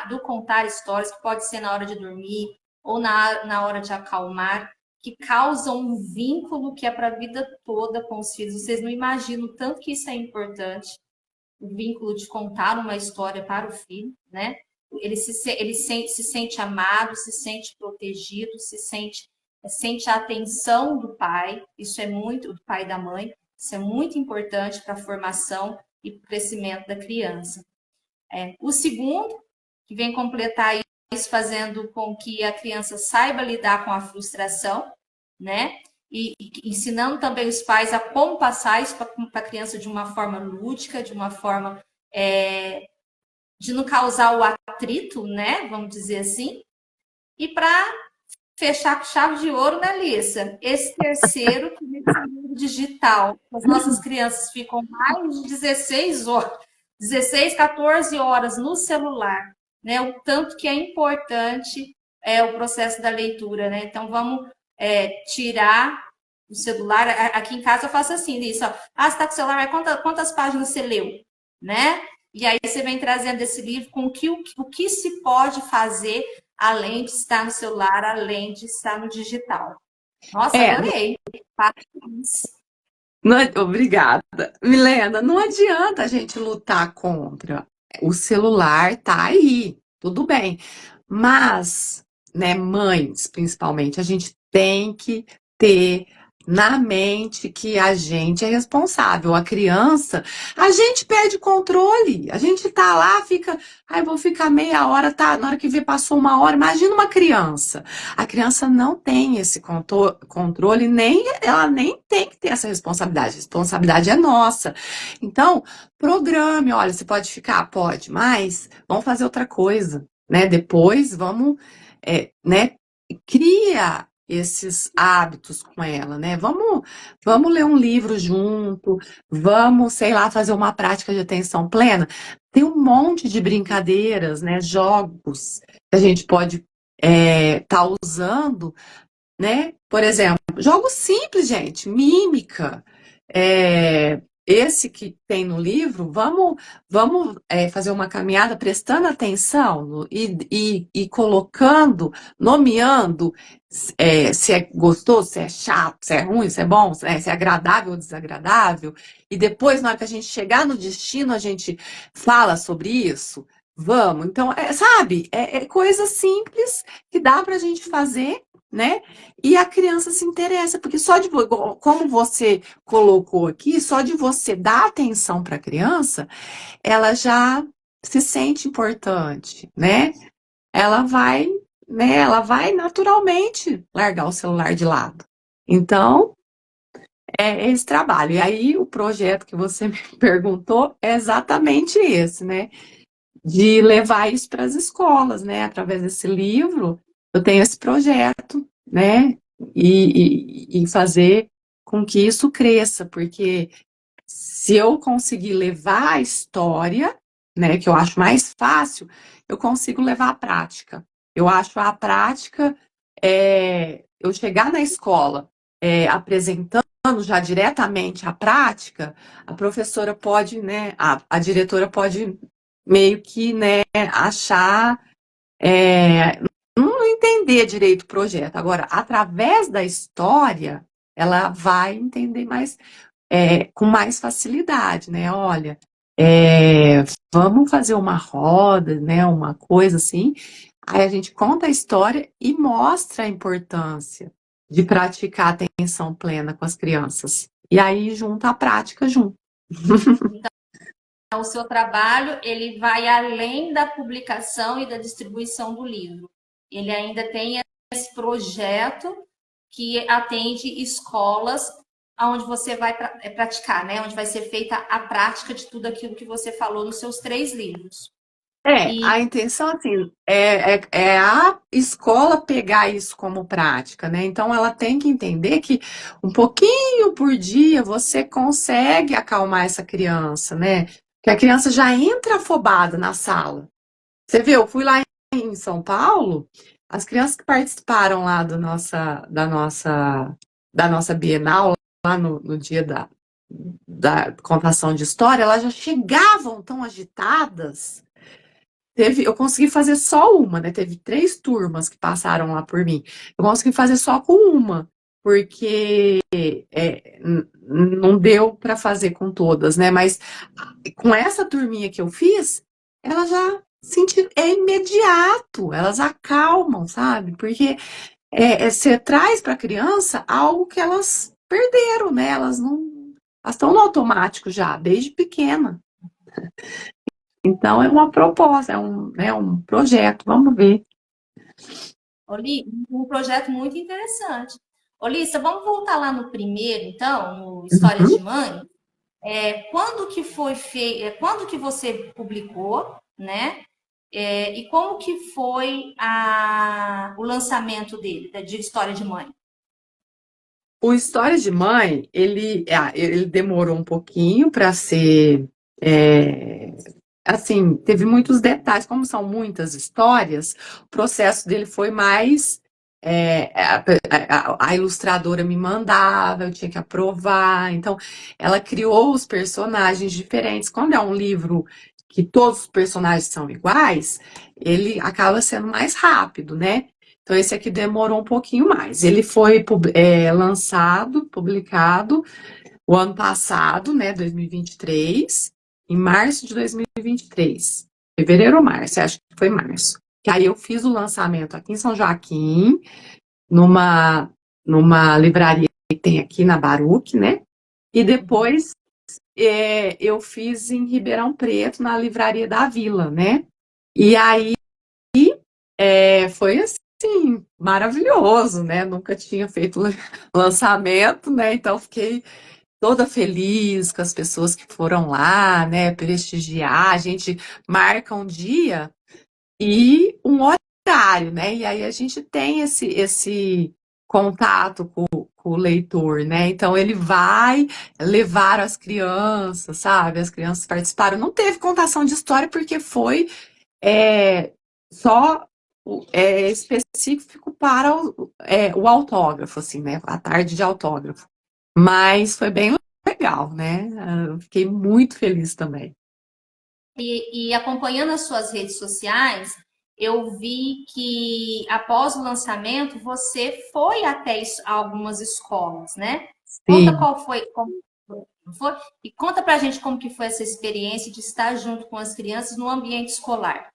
Speaker 3: do contar histórias, que pode ser na hora de dormir ou na hora de acalmar, que causam um vínculo que é para a vida toda com os filhos. Vocês não imaginam o tanto que isso é importante, o vínculo de contar uma história para o filho, né? Se sente amado, se sente protegido, sente a atenção do pai, isso é muito, do pai e da mãe, isso é muito importante para a formação e para o crescimento da criança. O segundo, que vem completar isso, fazendo com que a criança saiba lidar com a frustração, né? E ensinando também os pais a como passar isso para a criança de uma forma lúdica, de uma forma de não causar o atrito, né? Vamos dizer assim. E para fechar com chave de ouro, né, Lissa? Esse terceiro, que nesse mundo digital, as nossas crianças ficam mais de 16, 14 horas no celular, né? O tanto que é importante o processo da leitura, né? Então, vamos tirar o celular. Aqui em casa eu faço assim, Lissa. Você está com o celular, quantas páginas você leu? Né? E aí você vem trazendo esse livro com o que se pode fazer além de estar no celular, além de estar no digital. Nossa, adorei.
Speaker 2: Obrigada. Milena, não adianta a gente lutar contra. O celular tá aí, tudo bem. Mas, né, mães, principalmente, a gente tem que ter na mente que a gente é responsável. A criança, a gente perde controle. A gente tá lá, fica, ai, vou ficar meia hora, tá? Na hora que vê, passou uma hora. Imagina uma criança. A criança não tem esse controle, ela nem tem que ter essa responsabilidade. A responsabilidade é nossa. Então, programe, olha, você pode ficar? Pode, mas vamos fazer outra coisa, né? Depois vamos, né? Cria esses hábitos com ela, né? Vamos ler um livro junto, vamos, sei lá, fazer uma prática de atenção plena. Tem um monte de brincadeiras, né? Jogos que a gente pode tá usando, né? Por exemplo, jogos simples, gente, mímica. Esse que tem no livro, vamos fazer uma caminhada prestando atenção e colocando, nomeando se é gostoso, se é chato, se é ruim, se é bom, se é agradável ou desagradável. E depois, na hora que a gente chegar no destino, a gente fala sobre isso. Vamos. Então, sabe, é coisa simples que dá para a gente fazer, né? E a criança se interessa, porque como você colocou aqui, só de você dar atenção para a criança, ela já se sente importante, né? Ela vai, né? Ela vai naturalmente largar o celular de lado. Então, é esse trabalho. E aí, o projeto que você me perguntou é exatamente esse, né? De levar isso para as escolas, né? Através desse livro, eu tenho esse projeto, né? E fazer com que isso cresça, porque se eu conseguir levar a história, né, que eu acho mais fácil, eu consigo levar à prática. Eu acho a prática, eu chegar na escola apresentando já diretamente a prática, a professora pode, né, a diretora pode meio que, né, achar, não entender direito o projeto. Agora, através da história, ela vai entender mais, com mais facilidade, né? Olha, vamos fazer uma roda, né, uma coisa assim. Aí a gente conta a história e mostra a importância de praticar atenção plena com as crianças. E aí junta a prática junto.
Speaker 3: o seu trabalho, ele vai além da publicação e da distribuição do livro. Ele ainda tem esse projeto que atende escolas onde você vai praticar, né? Onde vai ser feita a prática de tudo aquilo que você falou nos seus 3 livros.
Speaker 2: A intenção, assim, é a escola pegar isso como prática, né? Então, ela tem que entender que um pouquinho por dia você consegue acalmar essa criança, né? Que a criança já entra afobada na sala. Você viu, eu fui lá em São Paulo, as crianças que participaram lá da nossa Bienal, lá no dia da contação de história, elas já chegavam tão agitadas. Eu consegui fazer só uma, né? Teve 3 turmas que passaram lá por mim. Eu consegui fazer só com uma, porque não deu para fazer com todas, né? Mas com essa turminha que eu fiz, elas já sentiram, é imediato, elas acalmam, sabe? Porque você traz para a criança algo que elas perderam, né? Elas estão no automático já, desde pequena. Então, é uma proposta, é um projeto, vamos ver.
Speaker 3: Oli, um projeto muito interessante. Olissa, vamos voltar lá no primeiro, então, no Histórias de
Speaker 2: Uhum.
Speaker 3: Mãe. Quando que foi feito, quando que você publicou, né? E como que foi o lançamento dele, de História de Mãe?
Speaker 2: O História de Mãe, ele demorou um pouquinho para ser. Assim, teve muitos detalhes, como são muitas histórias, o processo dele foi mais. A ilustradora me mandava, eu tinha que aprovar, então ela criou os personagens diferentes. Quando é um livro que todos os personagens são iguais, ele acaba sendo mais rápido, né? Então esse aqui demorou um pouquinho mais. Ele foi lançado, publicado o ano passado, né, 2023, em março de 2023. Fevereiro ou março, acho que foi março. Que aí eu fiz o lançamento aqui em São Joaquim, numa livraria que tem aqui na Baruch, né? E depois eu fiz em Ribeirão Preto, na livraria da Vila, né? E aí foi assim, maravilhoso, né? Nunca tinha feito lançamento, né? Então fiquei toda feliz com as pessoas que foram lá, né? Prestigiar, a gente marca um dia e um horário, né? E aí a gente tem esse contato com o leitor, né? Então ele vai levar as crianças, sabe? As crianças participaram. Não teve contação de história porque foi só específico para o autógrafo, assim, né? A tarde de autógrafo. Mas foi bem legal, né? Eu fiquei muito feliz também.
Speaker 3: E acompanhando as suas redes sociais, eu vi que após o lançamento você foi até algumas escolas, né? Conta
Speaker 2: Sim.
Speaker 3: qual foi, como foi, e conta pra gente como que foi essa experiência de estar junto com as crianças no ambiente escolar.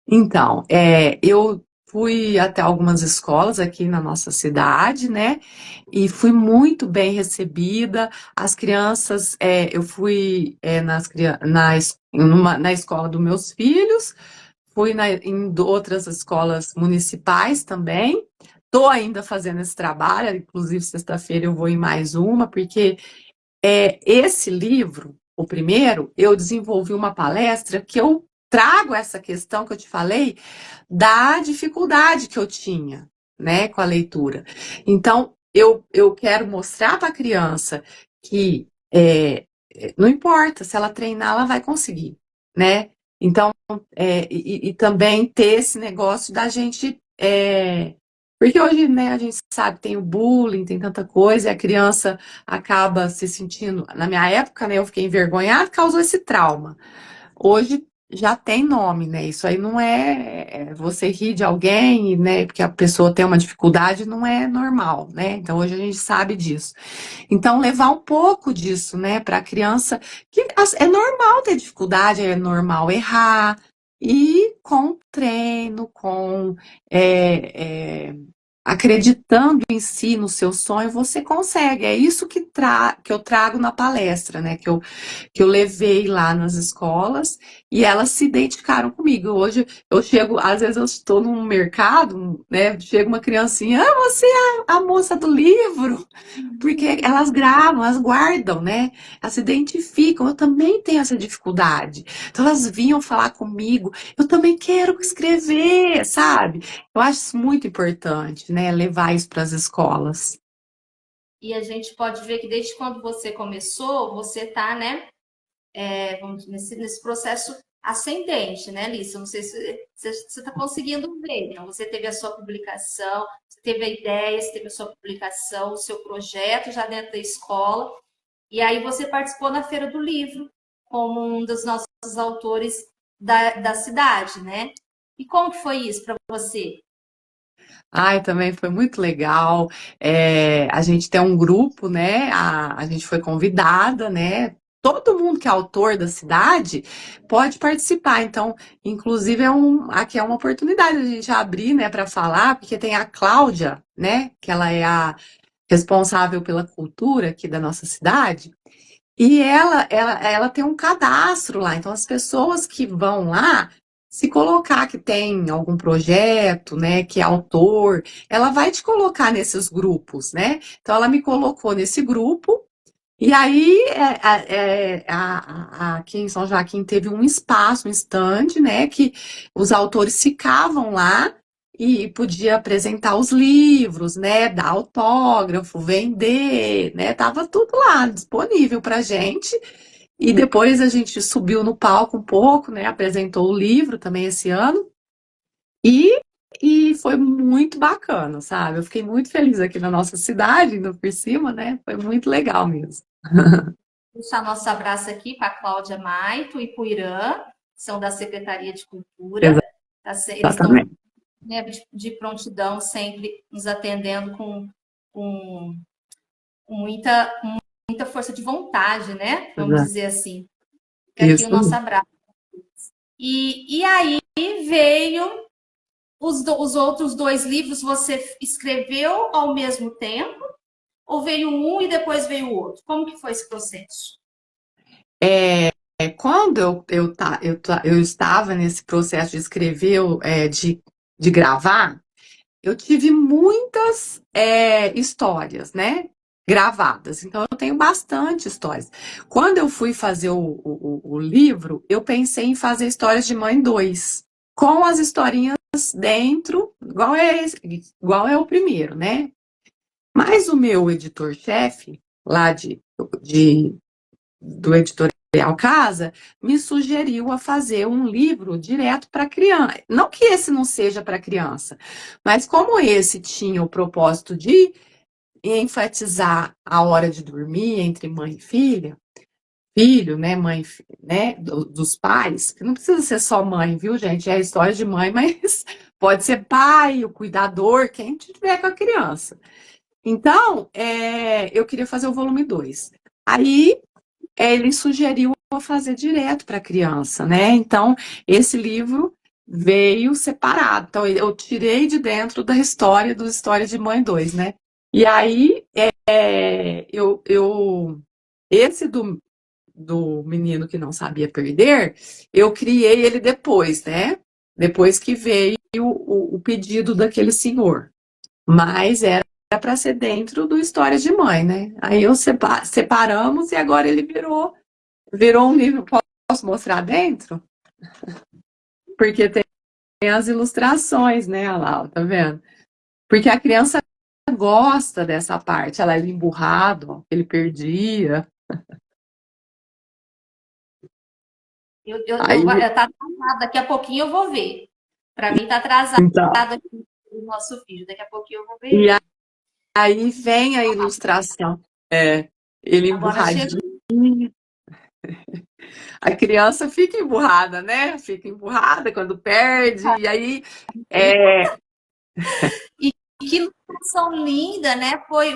Speaker 2: Então, eu fui até algumas escolas aqui na nossa cidade, né? E fui muito bem recebida. As crianças, eu fui na escola dos meus filhos, fui em outras escolas municipais também. Estou ainda fazendo esse trabalho, inclusive sexta-feira eu vou em mais uma, porque esse livro, o primeiro, eu desenvolvi uma palestra que eu trago essa questão que eu te falei da dificuldade que eu tinha, né, com a leitura. Então, eu quero mostrar para a criança que não importa, se ela treinar, ela vai conseguir, né? Então, e também ter esse negócio da gente. Porque hoje, né, a gente sabe, tem o bullying, tem tanta coisa, e a criança acaba se sentindo. Na minha época, né, eu fiquei envergonhada, causou esse trauma. Hoje já tem nome, né? Isso aí não é você rir de alguém, né? Porque a pessoa tem uma dificuldade, não é normal, né? Então hoje a gente sabe disso. Então levar um pouco disso, né, para a criança, que é normal ter dificuldade, é normal errar, e com treino, com é, é, acreditando em si, no seu sonho, você consegue. É isso que eu trago na palestra, né? Que eu levei lá nas escolas e elas se identificaram comigo. Hoje eu chego, às vezes eu estou num mercado, né? Chega uma criancinha, ah, você é a moça do livro. Porque elas gravam, elas guardam, né? Elas se identificam. Eu também tenho essa dificuldade. Então elas vinham falar comigo. Eu também quero escrever, sabe? Eu acho isso muito importante, né? Levar isso para as escolas.
Speaker 3: E a gente pode ver que desde quando você começou, você está, né, nesse processo ascendente, né, Lícia? Não sei se você está conseguindo ver, né? Você teve a sua publicação, você teve a ideia, você teve a sua publicação, o seu projeto já dentro da escola, e aí você participou na Feira do Livro como um dos nossos autores da cidade, né? E como que foi isso para você?
Speaker 2: Ai, também foi muito legal. A gente tem um grupo, né? A gente foi convidada, né? Todo mundo que é autor da cidade pode participar. Então, inclusive, aqui é uma oportunidade de a gente abrir, né, para falar, porque tem a Cláudia, né? Que ela é a responsável pela cultura aqui da nossa cidade. E ela tem um cadastro lá, então as pessoas que vão lá, se colocar que tem algum projeto, né, que é autor, ela vai te colocar nesses grupos, né? Então ela me colocou nesse grupo, e aí aqui em São Joaquim teve um espaço, um stand, né, que os autores ficavam lá e podia apresentar os livros, né, dar autógrafo, vender, né, tava tudo lá disponível para gente. E depois a gente subiu no palco um pouco, né, apresentou o livro também esse ano e foi muito bacana, sabe? Eu fiquei muito feliz aqui na nossa cidade, indo por cima, né? Foi muito legal mesmo.
Speaker 3: Deixar nosso abraço aqui para a Cláudia Maito e para o Irã, que são da Secretaria de Cultura. Eles estão,
Speaker 2: Exatamente.
Speaker 3: né, de prontidão, sempre nos atendendo com muita força de vontade, né? Vamos dizer assim. Fica aqui o
Speaker 2: Isso.
Speaker 3: nosso abraço. E aí veio os outros dois livros, você escreveu ao mesmo tempo? Ou veio um e depois veio o outro? Como que foi esse processo?
Speaker 2: Quando eu estava nesse processo de escrever, de gravar, eu tive muitas histórias, né? Gravadas. Então, eu tenho bastante histórias. Quando eu fui fazer o livro, eu pensei em fazer histórias de mãe 2 com as historinhas dentro, igual é o primeiro, né? Mas o meu editor-chefe, lá do editorial Casa, me sugeriu a fazer um livro direto para criança. Não que esse não seja para criança, mas como esse tinha o propósito de enfatizar a hora de dormir entre mãe e filha, filho, né, mãe, né, dos pais, que não precisa ser só mãe, viu, gente? É a história de mãe, mas pode ser pai, o cuidador, quem tiver com a criança. Então, eu queria fazer o volume 2. Aí ele sugeriu eu fazer direto para a criança, né? Então, esse livro veio separado. Então, eu tirei de dentro da história do História de Mãe 2, né? E aí, esse do menino que não sabia perder, eu criei ele depois, né? Depois que veio o pedido daquele senhor. Mas era para ser dentro do História de Mãe, né? Aí separamos e agora ele virou um livro. Posso mostrar dentro? Porque tem as ilustrações, né, olha lá, tá vendo? Porque a criança gosta dessa parte, ela era emburrado, ó, ele perdia. Aí,
Speaker 3: Tá atrasado, daqui a pouquinho eu vou ver. Para mim tá atrasado
Speaker 2: então,
Speaker 3: aqui o nosso vídeo, daqui a pouquinho eu vou ver
Speaker 2: e
Speaker 3: ele.
Speaker 2: aí vem a ilustração. Ele
Speaker 3: Agora chegou.
Speaker 2: emburradinho. A criança fica emburrada, né? Fica emburrada quando perde, e aí
Speaker 3: E que ilustração linda, né? Foi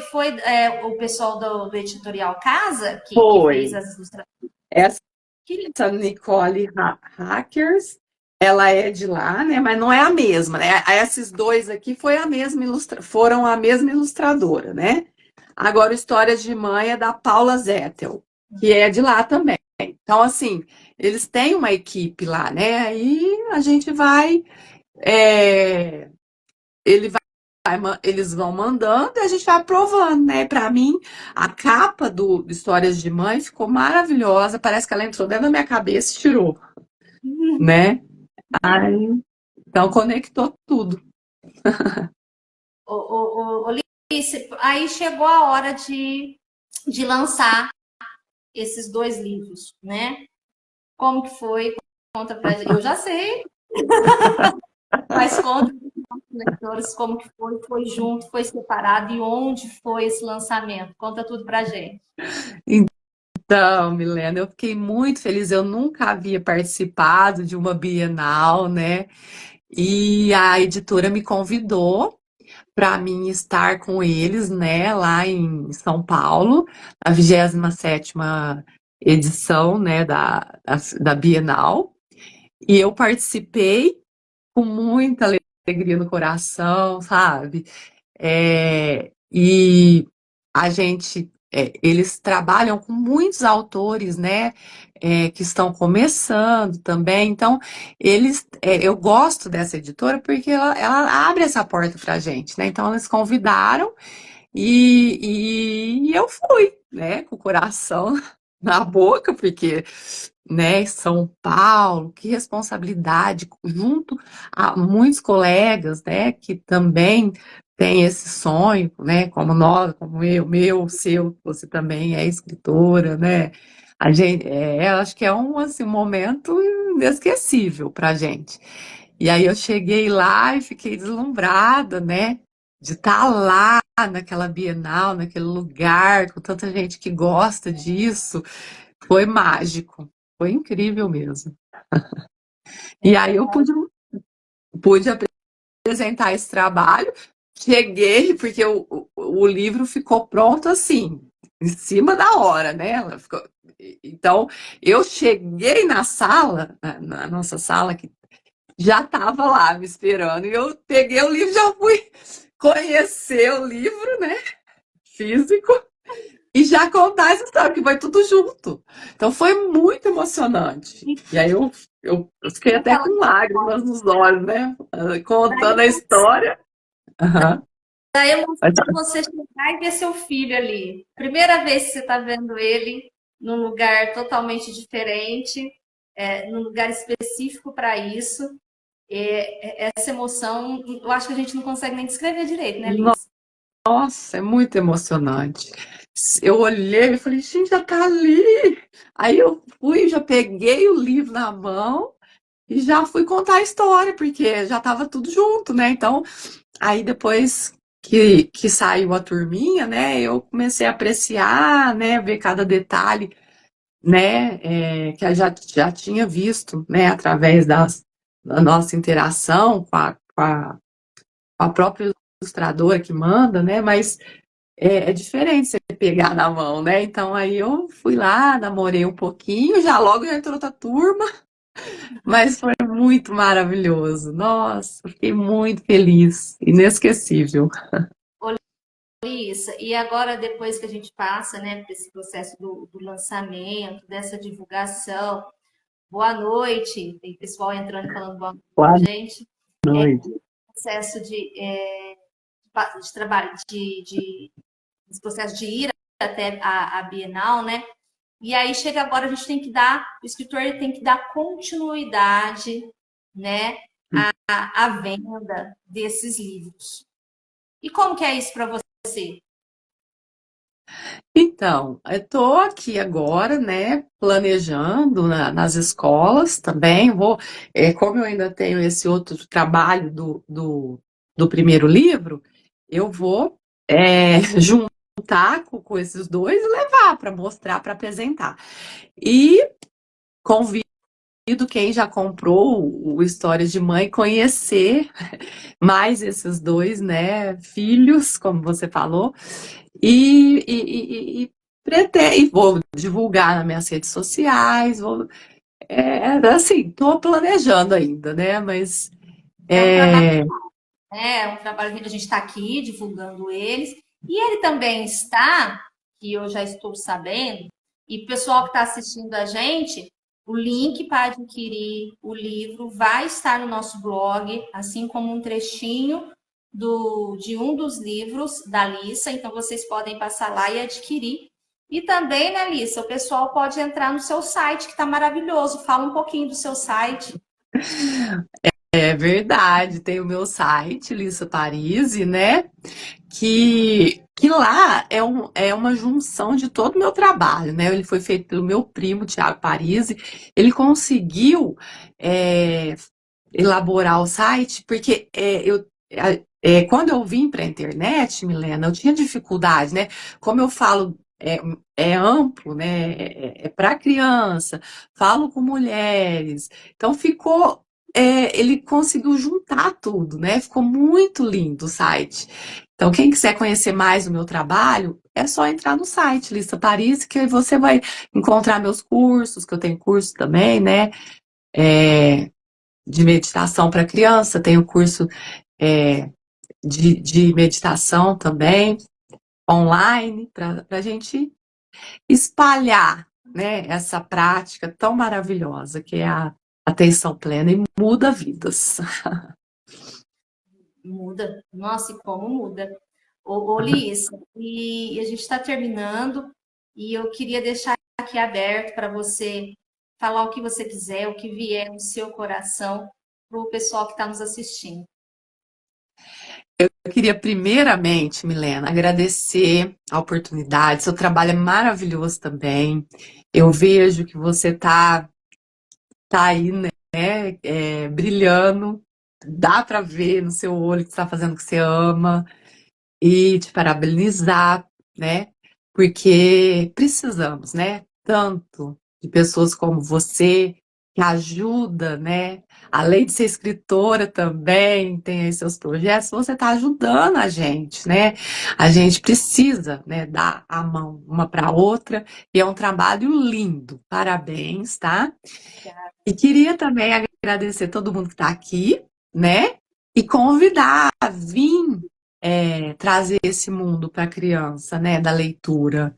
Speaker 3: o pessoal do editorial Casa que fez
Speaker 2: foi.
Speaker 3: as ilustrações.
Speaker 2: Essa
Speaker 3: Que lindo.
Speaker 2: Nicole Hackers, ela é de lá, né? Mas não é a mesma, né? Esses dois aqui foram a mesma ilustradora, né? Agora, Histórias de Mãe é da Paula Zettel, que é de lá também. Então, assim, eles têm uma equipe lá, né? Aí a gente vai, é, ele vai, eles vão mandando e a gente vai aprovando, né? Para mim, a capa do Histórias de Mãe ficou maravilhosa. Parece que ela entrou dentro da minha cabeça e tirou, né? Aí, então conectou tudo.
Speaker 3: Lice, aí chegou a hora de lançar esses 2 livros, né? Como que foi? Conta pra gente. Eu já sei, mas conta para os leitores como que foi junto, foi separado e onde foi esse lançamento. Conta tudo pra gente.
Speaker 2: Então, Milena, eu fiquei muito feliz. Eu nunca havia participado de uma Bienal, né? E a editora me convidou para mim estar com eles, né, lá em São Paulo, a 27ª edição, né, da Bienal. E eu participei com muita alegria no coração, sabe? E a gente, eles trabalham com muitos autores, né, que estão começando também. Então, eu gosto dessa editora porque ela abre essa porta para a gente, né? Então, eles convidaram e eu fui, né, com o coração na boca, porque, né, São Paulo, que responsabilidade, junto a muitos colegas, né, que também têm esse sonho, né, como nós, como eu, seu, você também é escritora, né, a gente, eu acho que é assim, um momento inesquecível para a gente. E aí eu cheguei lá e fiquei deslumbrada, né, de estar lá naquela Bienal, naquele lugar, com tanta gente que gosta disso. Foi mágico, foi incrível mesmo. E aí eu pude apresentar esse trabalho, cheguei, porque o livro ficou pronto assim, em cima da hora, né? Então, eu cheguei na sala, na nossa sala, que já estava lá me esperando, e eu peguei o livro, já fui conhecer o livro, né? Físico. E já contar essa história, que vai tudo junto. Então foi muito emocionante. E aí eu fiquei até com lágrimas nos olhos, né? Contando a história. Uhum.
Speaker 3: Da emoção de você chegar e ver seu filho ali. Primeira vez que você está vendo ele num lugar totalmente diferente, num lugar específico para isso. Essa emoção, eu acho que a gente não consegue nem descrever direito, né, Liz?
Speaker 2: Nossa, é muito emocionante. Eu olhei e falei, gente, já tá ali. Aí eu fui, já peguei o livro na mão e já fui contar a história, porque já estava tudo junto, né? Então, aí depois que saiu a turminha, né, eu comecei a apreciar, né, ver cada detalhe, né, que eu já tinha visto, né, através da nossa interação com a própria ilustradora que manda, né, mas é diferente você pegar na mão, né, então aí eu fui lá, namorei um pouquinho, já logo já entrou outra turma, mas foi muito maravilhoso, nossa, fiquei muito feliz, inesquecível.
Speaker 3: Isso. E agora, depois que a gente passa, né, por esse processo do lançamento, dessa divulgação, boa noite, tem pessoal entrando e falando boa noite
Speaker 2: Boa
Speaker 3: pra gente,
Speaker 2: noite.
Speaker 3: processo de trabalho, esse processo de ir até a Bienal, né? E aí chega agora, a gente tem que dar, o escritor ele tem que dar continuidade, né, à venda desses livros. E como que é isso para você?
Speaker 2: Então, eu estou aqui agora, né, planejando nas escolas também. Como eu ainda tenho esse outro trabalho do primeiro livro, eu vou juntar com esses dois e levar para mostrar, para apresentar. E convido quem já comprou o Histórias de Mãe conhecer mais esses dois, né, filhos, como você falou. E vou divulgar nas minhas redes sociais, assim, tô planejando ainda, né? Mas
Speaker 3: É um trabalho,
Speaker 2: é,
Speaker 3: né? É um trabalho que a gente está aqui divulgando eles. E ele também está, que eu já estou sabendo, e o pessoal que está assistindo a gente, o link para adquirir o livro vai estar no nosso blog, assim como um trechinho de um dos livros da Lissa. Então vocês podem passar lá e adquirir. E também, né, Lissa, o pessoal pode entrar no seu site, que está maravilhoso. Fala um pouquinho do seu site.
Speaker 2: é verdade, tem o meu site, Lissa Parisi, né? Que lá é uma junção de todo o meu trabalho, né? Ele foi feito pelo meu primo, Tiago Parisi. Ele conseguiu é, elaborar o site, porque quando eu vim para a internet, Milena, eu tinha dificuldade, né? Como eu falo, é amplo, né? É para criança, falo com mulheres, então ficou. Ele conseguiu juntar tudo, né? Ficou muito lindo o site. Então, quem quiser conhecer mais do meu trabalho, é só entrar no site Lissa Paris, que aí você vai encontrar meus cursos, que eu tenho curso também, né? É, de meditação para criança, tenho curso é, de meditação também, online, para a gente espalhar, né, essa prática tão maravilhosa que é a atenção plena e muda vidas.
Speaker 3: Muda. Nossa, e como muda. Ô, Liz, e a gente está terminando e eu queria deixar aqui aberto para você falar o que você quiser, o que vier no seu coração para o pessoal que está nos assistindo.
Speaker 2: Eu queria primeiramente, Milena, agradecer a oportunidade. Seu trabalho é maravilhoso também. Eu vejo que você tá aí, né, brilhando. Dá para ver no seu olho que você está fazendo o que você ama e te parabenizar, né? Porque precisamos, né? Tanto de pessoas como você que ajuda, né? Além de ser escritora também, tem aí seus projetos, você está ajudando a gente, né? A gente precisa, né, dar a mão uma para a outra e é um trabalho lindo. Parabéns, tá? E queria também agradecer todo mundo que está aqui, né? E convidar a vir trazer esse mundo para a criança, né? Da leitura.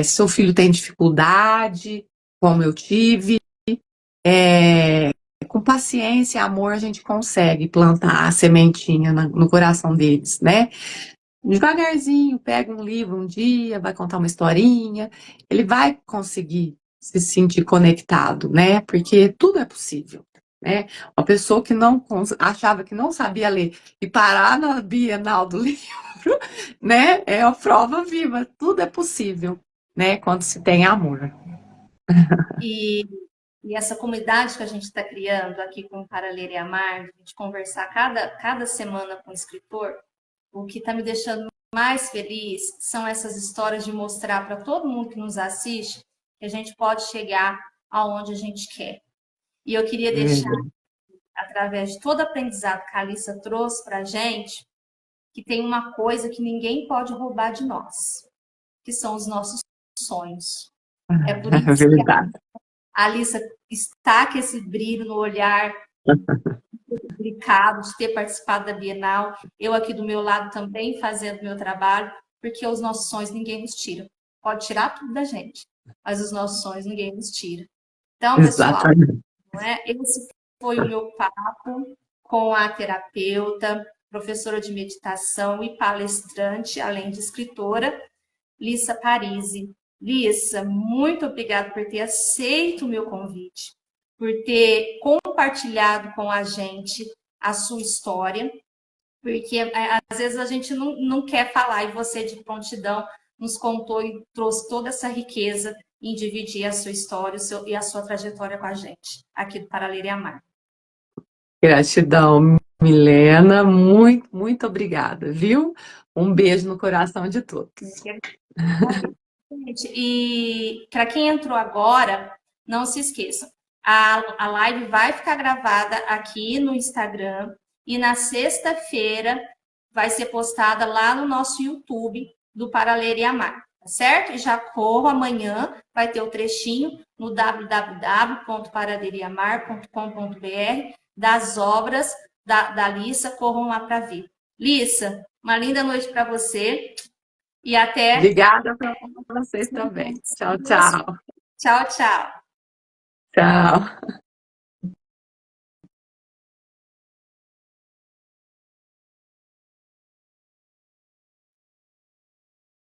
Speaker 2: Seu filho tem dificuldade, como eu tive, é, com paciência e amor a gente consegue plantar a sementinha no coração deles, né? Devagarzinho, pega um livro um dia, vai contar uma historinha, ele vai conseguir se sentir conectado, né? Porque tudo é possível, né? Uma pessoa que não achava que não sabia ler e parar na Bienal do livro, né? É a prova viva, tudo é possível, né? Quando se tem amor.
Speaker 3: E, e essa comunidade que a gente está criando aqui com o Para Ler e Amar, de conversar cada semana com o escritor, o que está me deixando mais feliz são essas histórias de mostrar para todo mundo que nos assiste que a gente pode chegar aonde a gente quer. E eu queria deixar, através de todo aprendizado que a Alissa trouxe para a gente, que tem uma coisa que ninguém pode roubar de nós, que são os nossos sonhos. É por
Speaker 2: É
Speaker 3: isso que
Speaker 2: verdade.
Speaker 3: a Alissa está com esse brilho no olhar, de ter participado da Bienal, eu aqui do meu lado também fazendo meu trabalho, porque os nossos sonhos ninguém nos tira. Pode tirar tudo da gente, mas os nossos sonhos ninguém nos tira. Então, pessoal,
Speaker 2: Exatamente.
Speaker 3: não é? Esse foi o meu papo com a terapeuta, professora de meditação e palestrante, além de escritora, Lissa Parisi. Lissa, muito obrigada por ter aceito o meu convite, por ter compartilhado com a gente a sua história, porque às vezes a gente não quer falar e você, de prontidão, nos contou e trouxe toda essa riqueza em dividir a sua história e a sua trajetória com a gente, aqui do Para Ler e Amar.
Speaker 2: Gratidão, Milena. Muito, muito obrigada, viu? Um beijo no coração de todos.
Speaker 3: E para quem entrou agora, não se esqueçam, a live vai ficar gravada aqui no Instagram e na sexta-feira vai ser postada lá no nosso YouTube do Para Ler e Amar. tá certo? E já corro amanhã, vai ter o trechinho no www.paraderiamar.com.br das obras da Lissa, corram lá para ver. Lissa, uma linda noite para você e até
Speaker 2: Obrigada para vocês também. Tchau, tchau.
Speaker 3: Tchau, tchau.
Speaker 2: Tchau.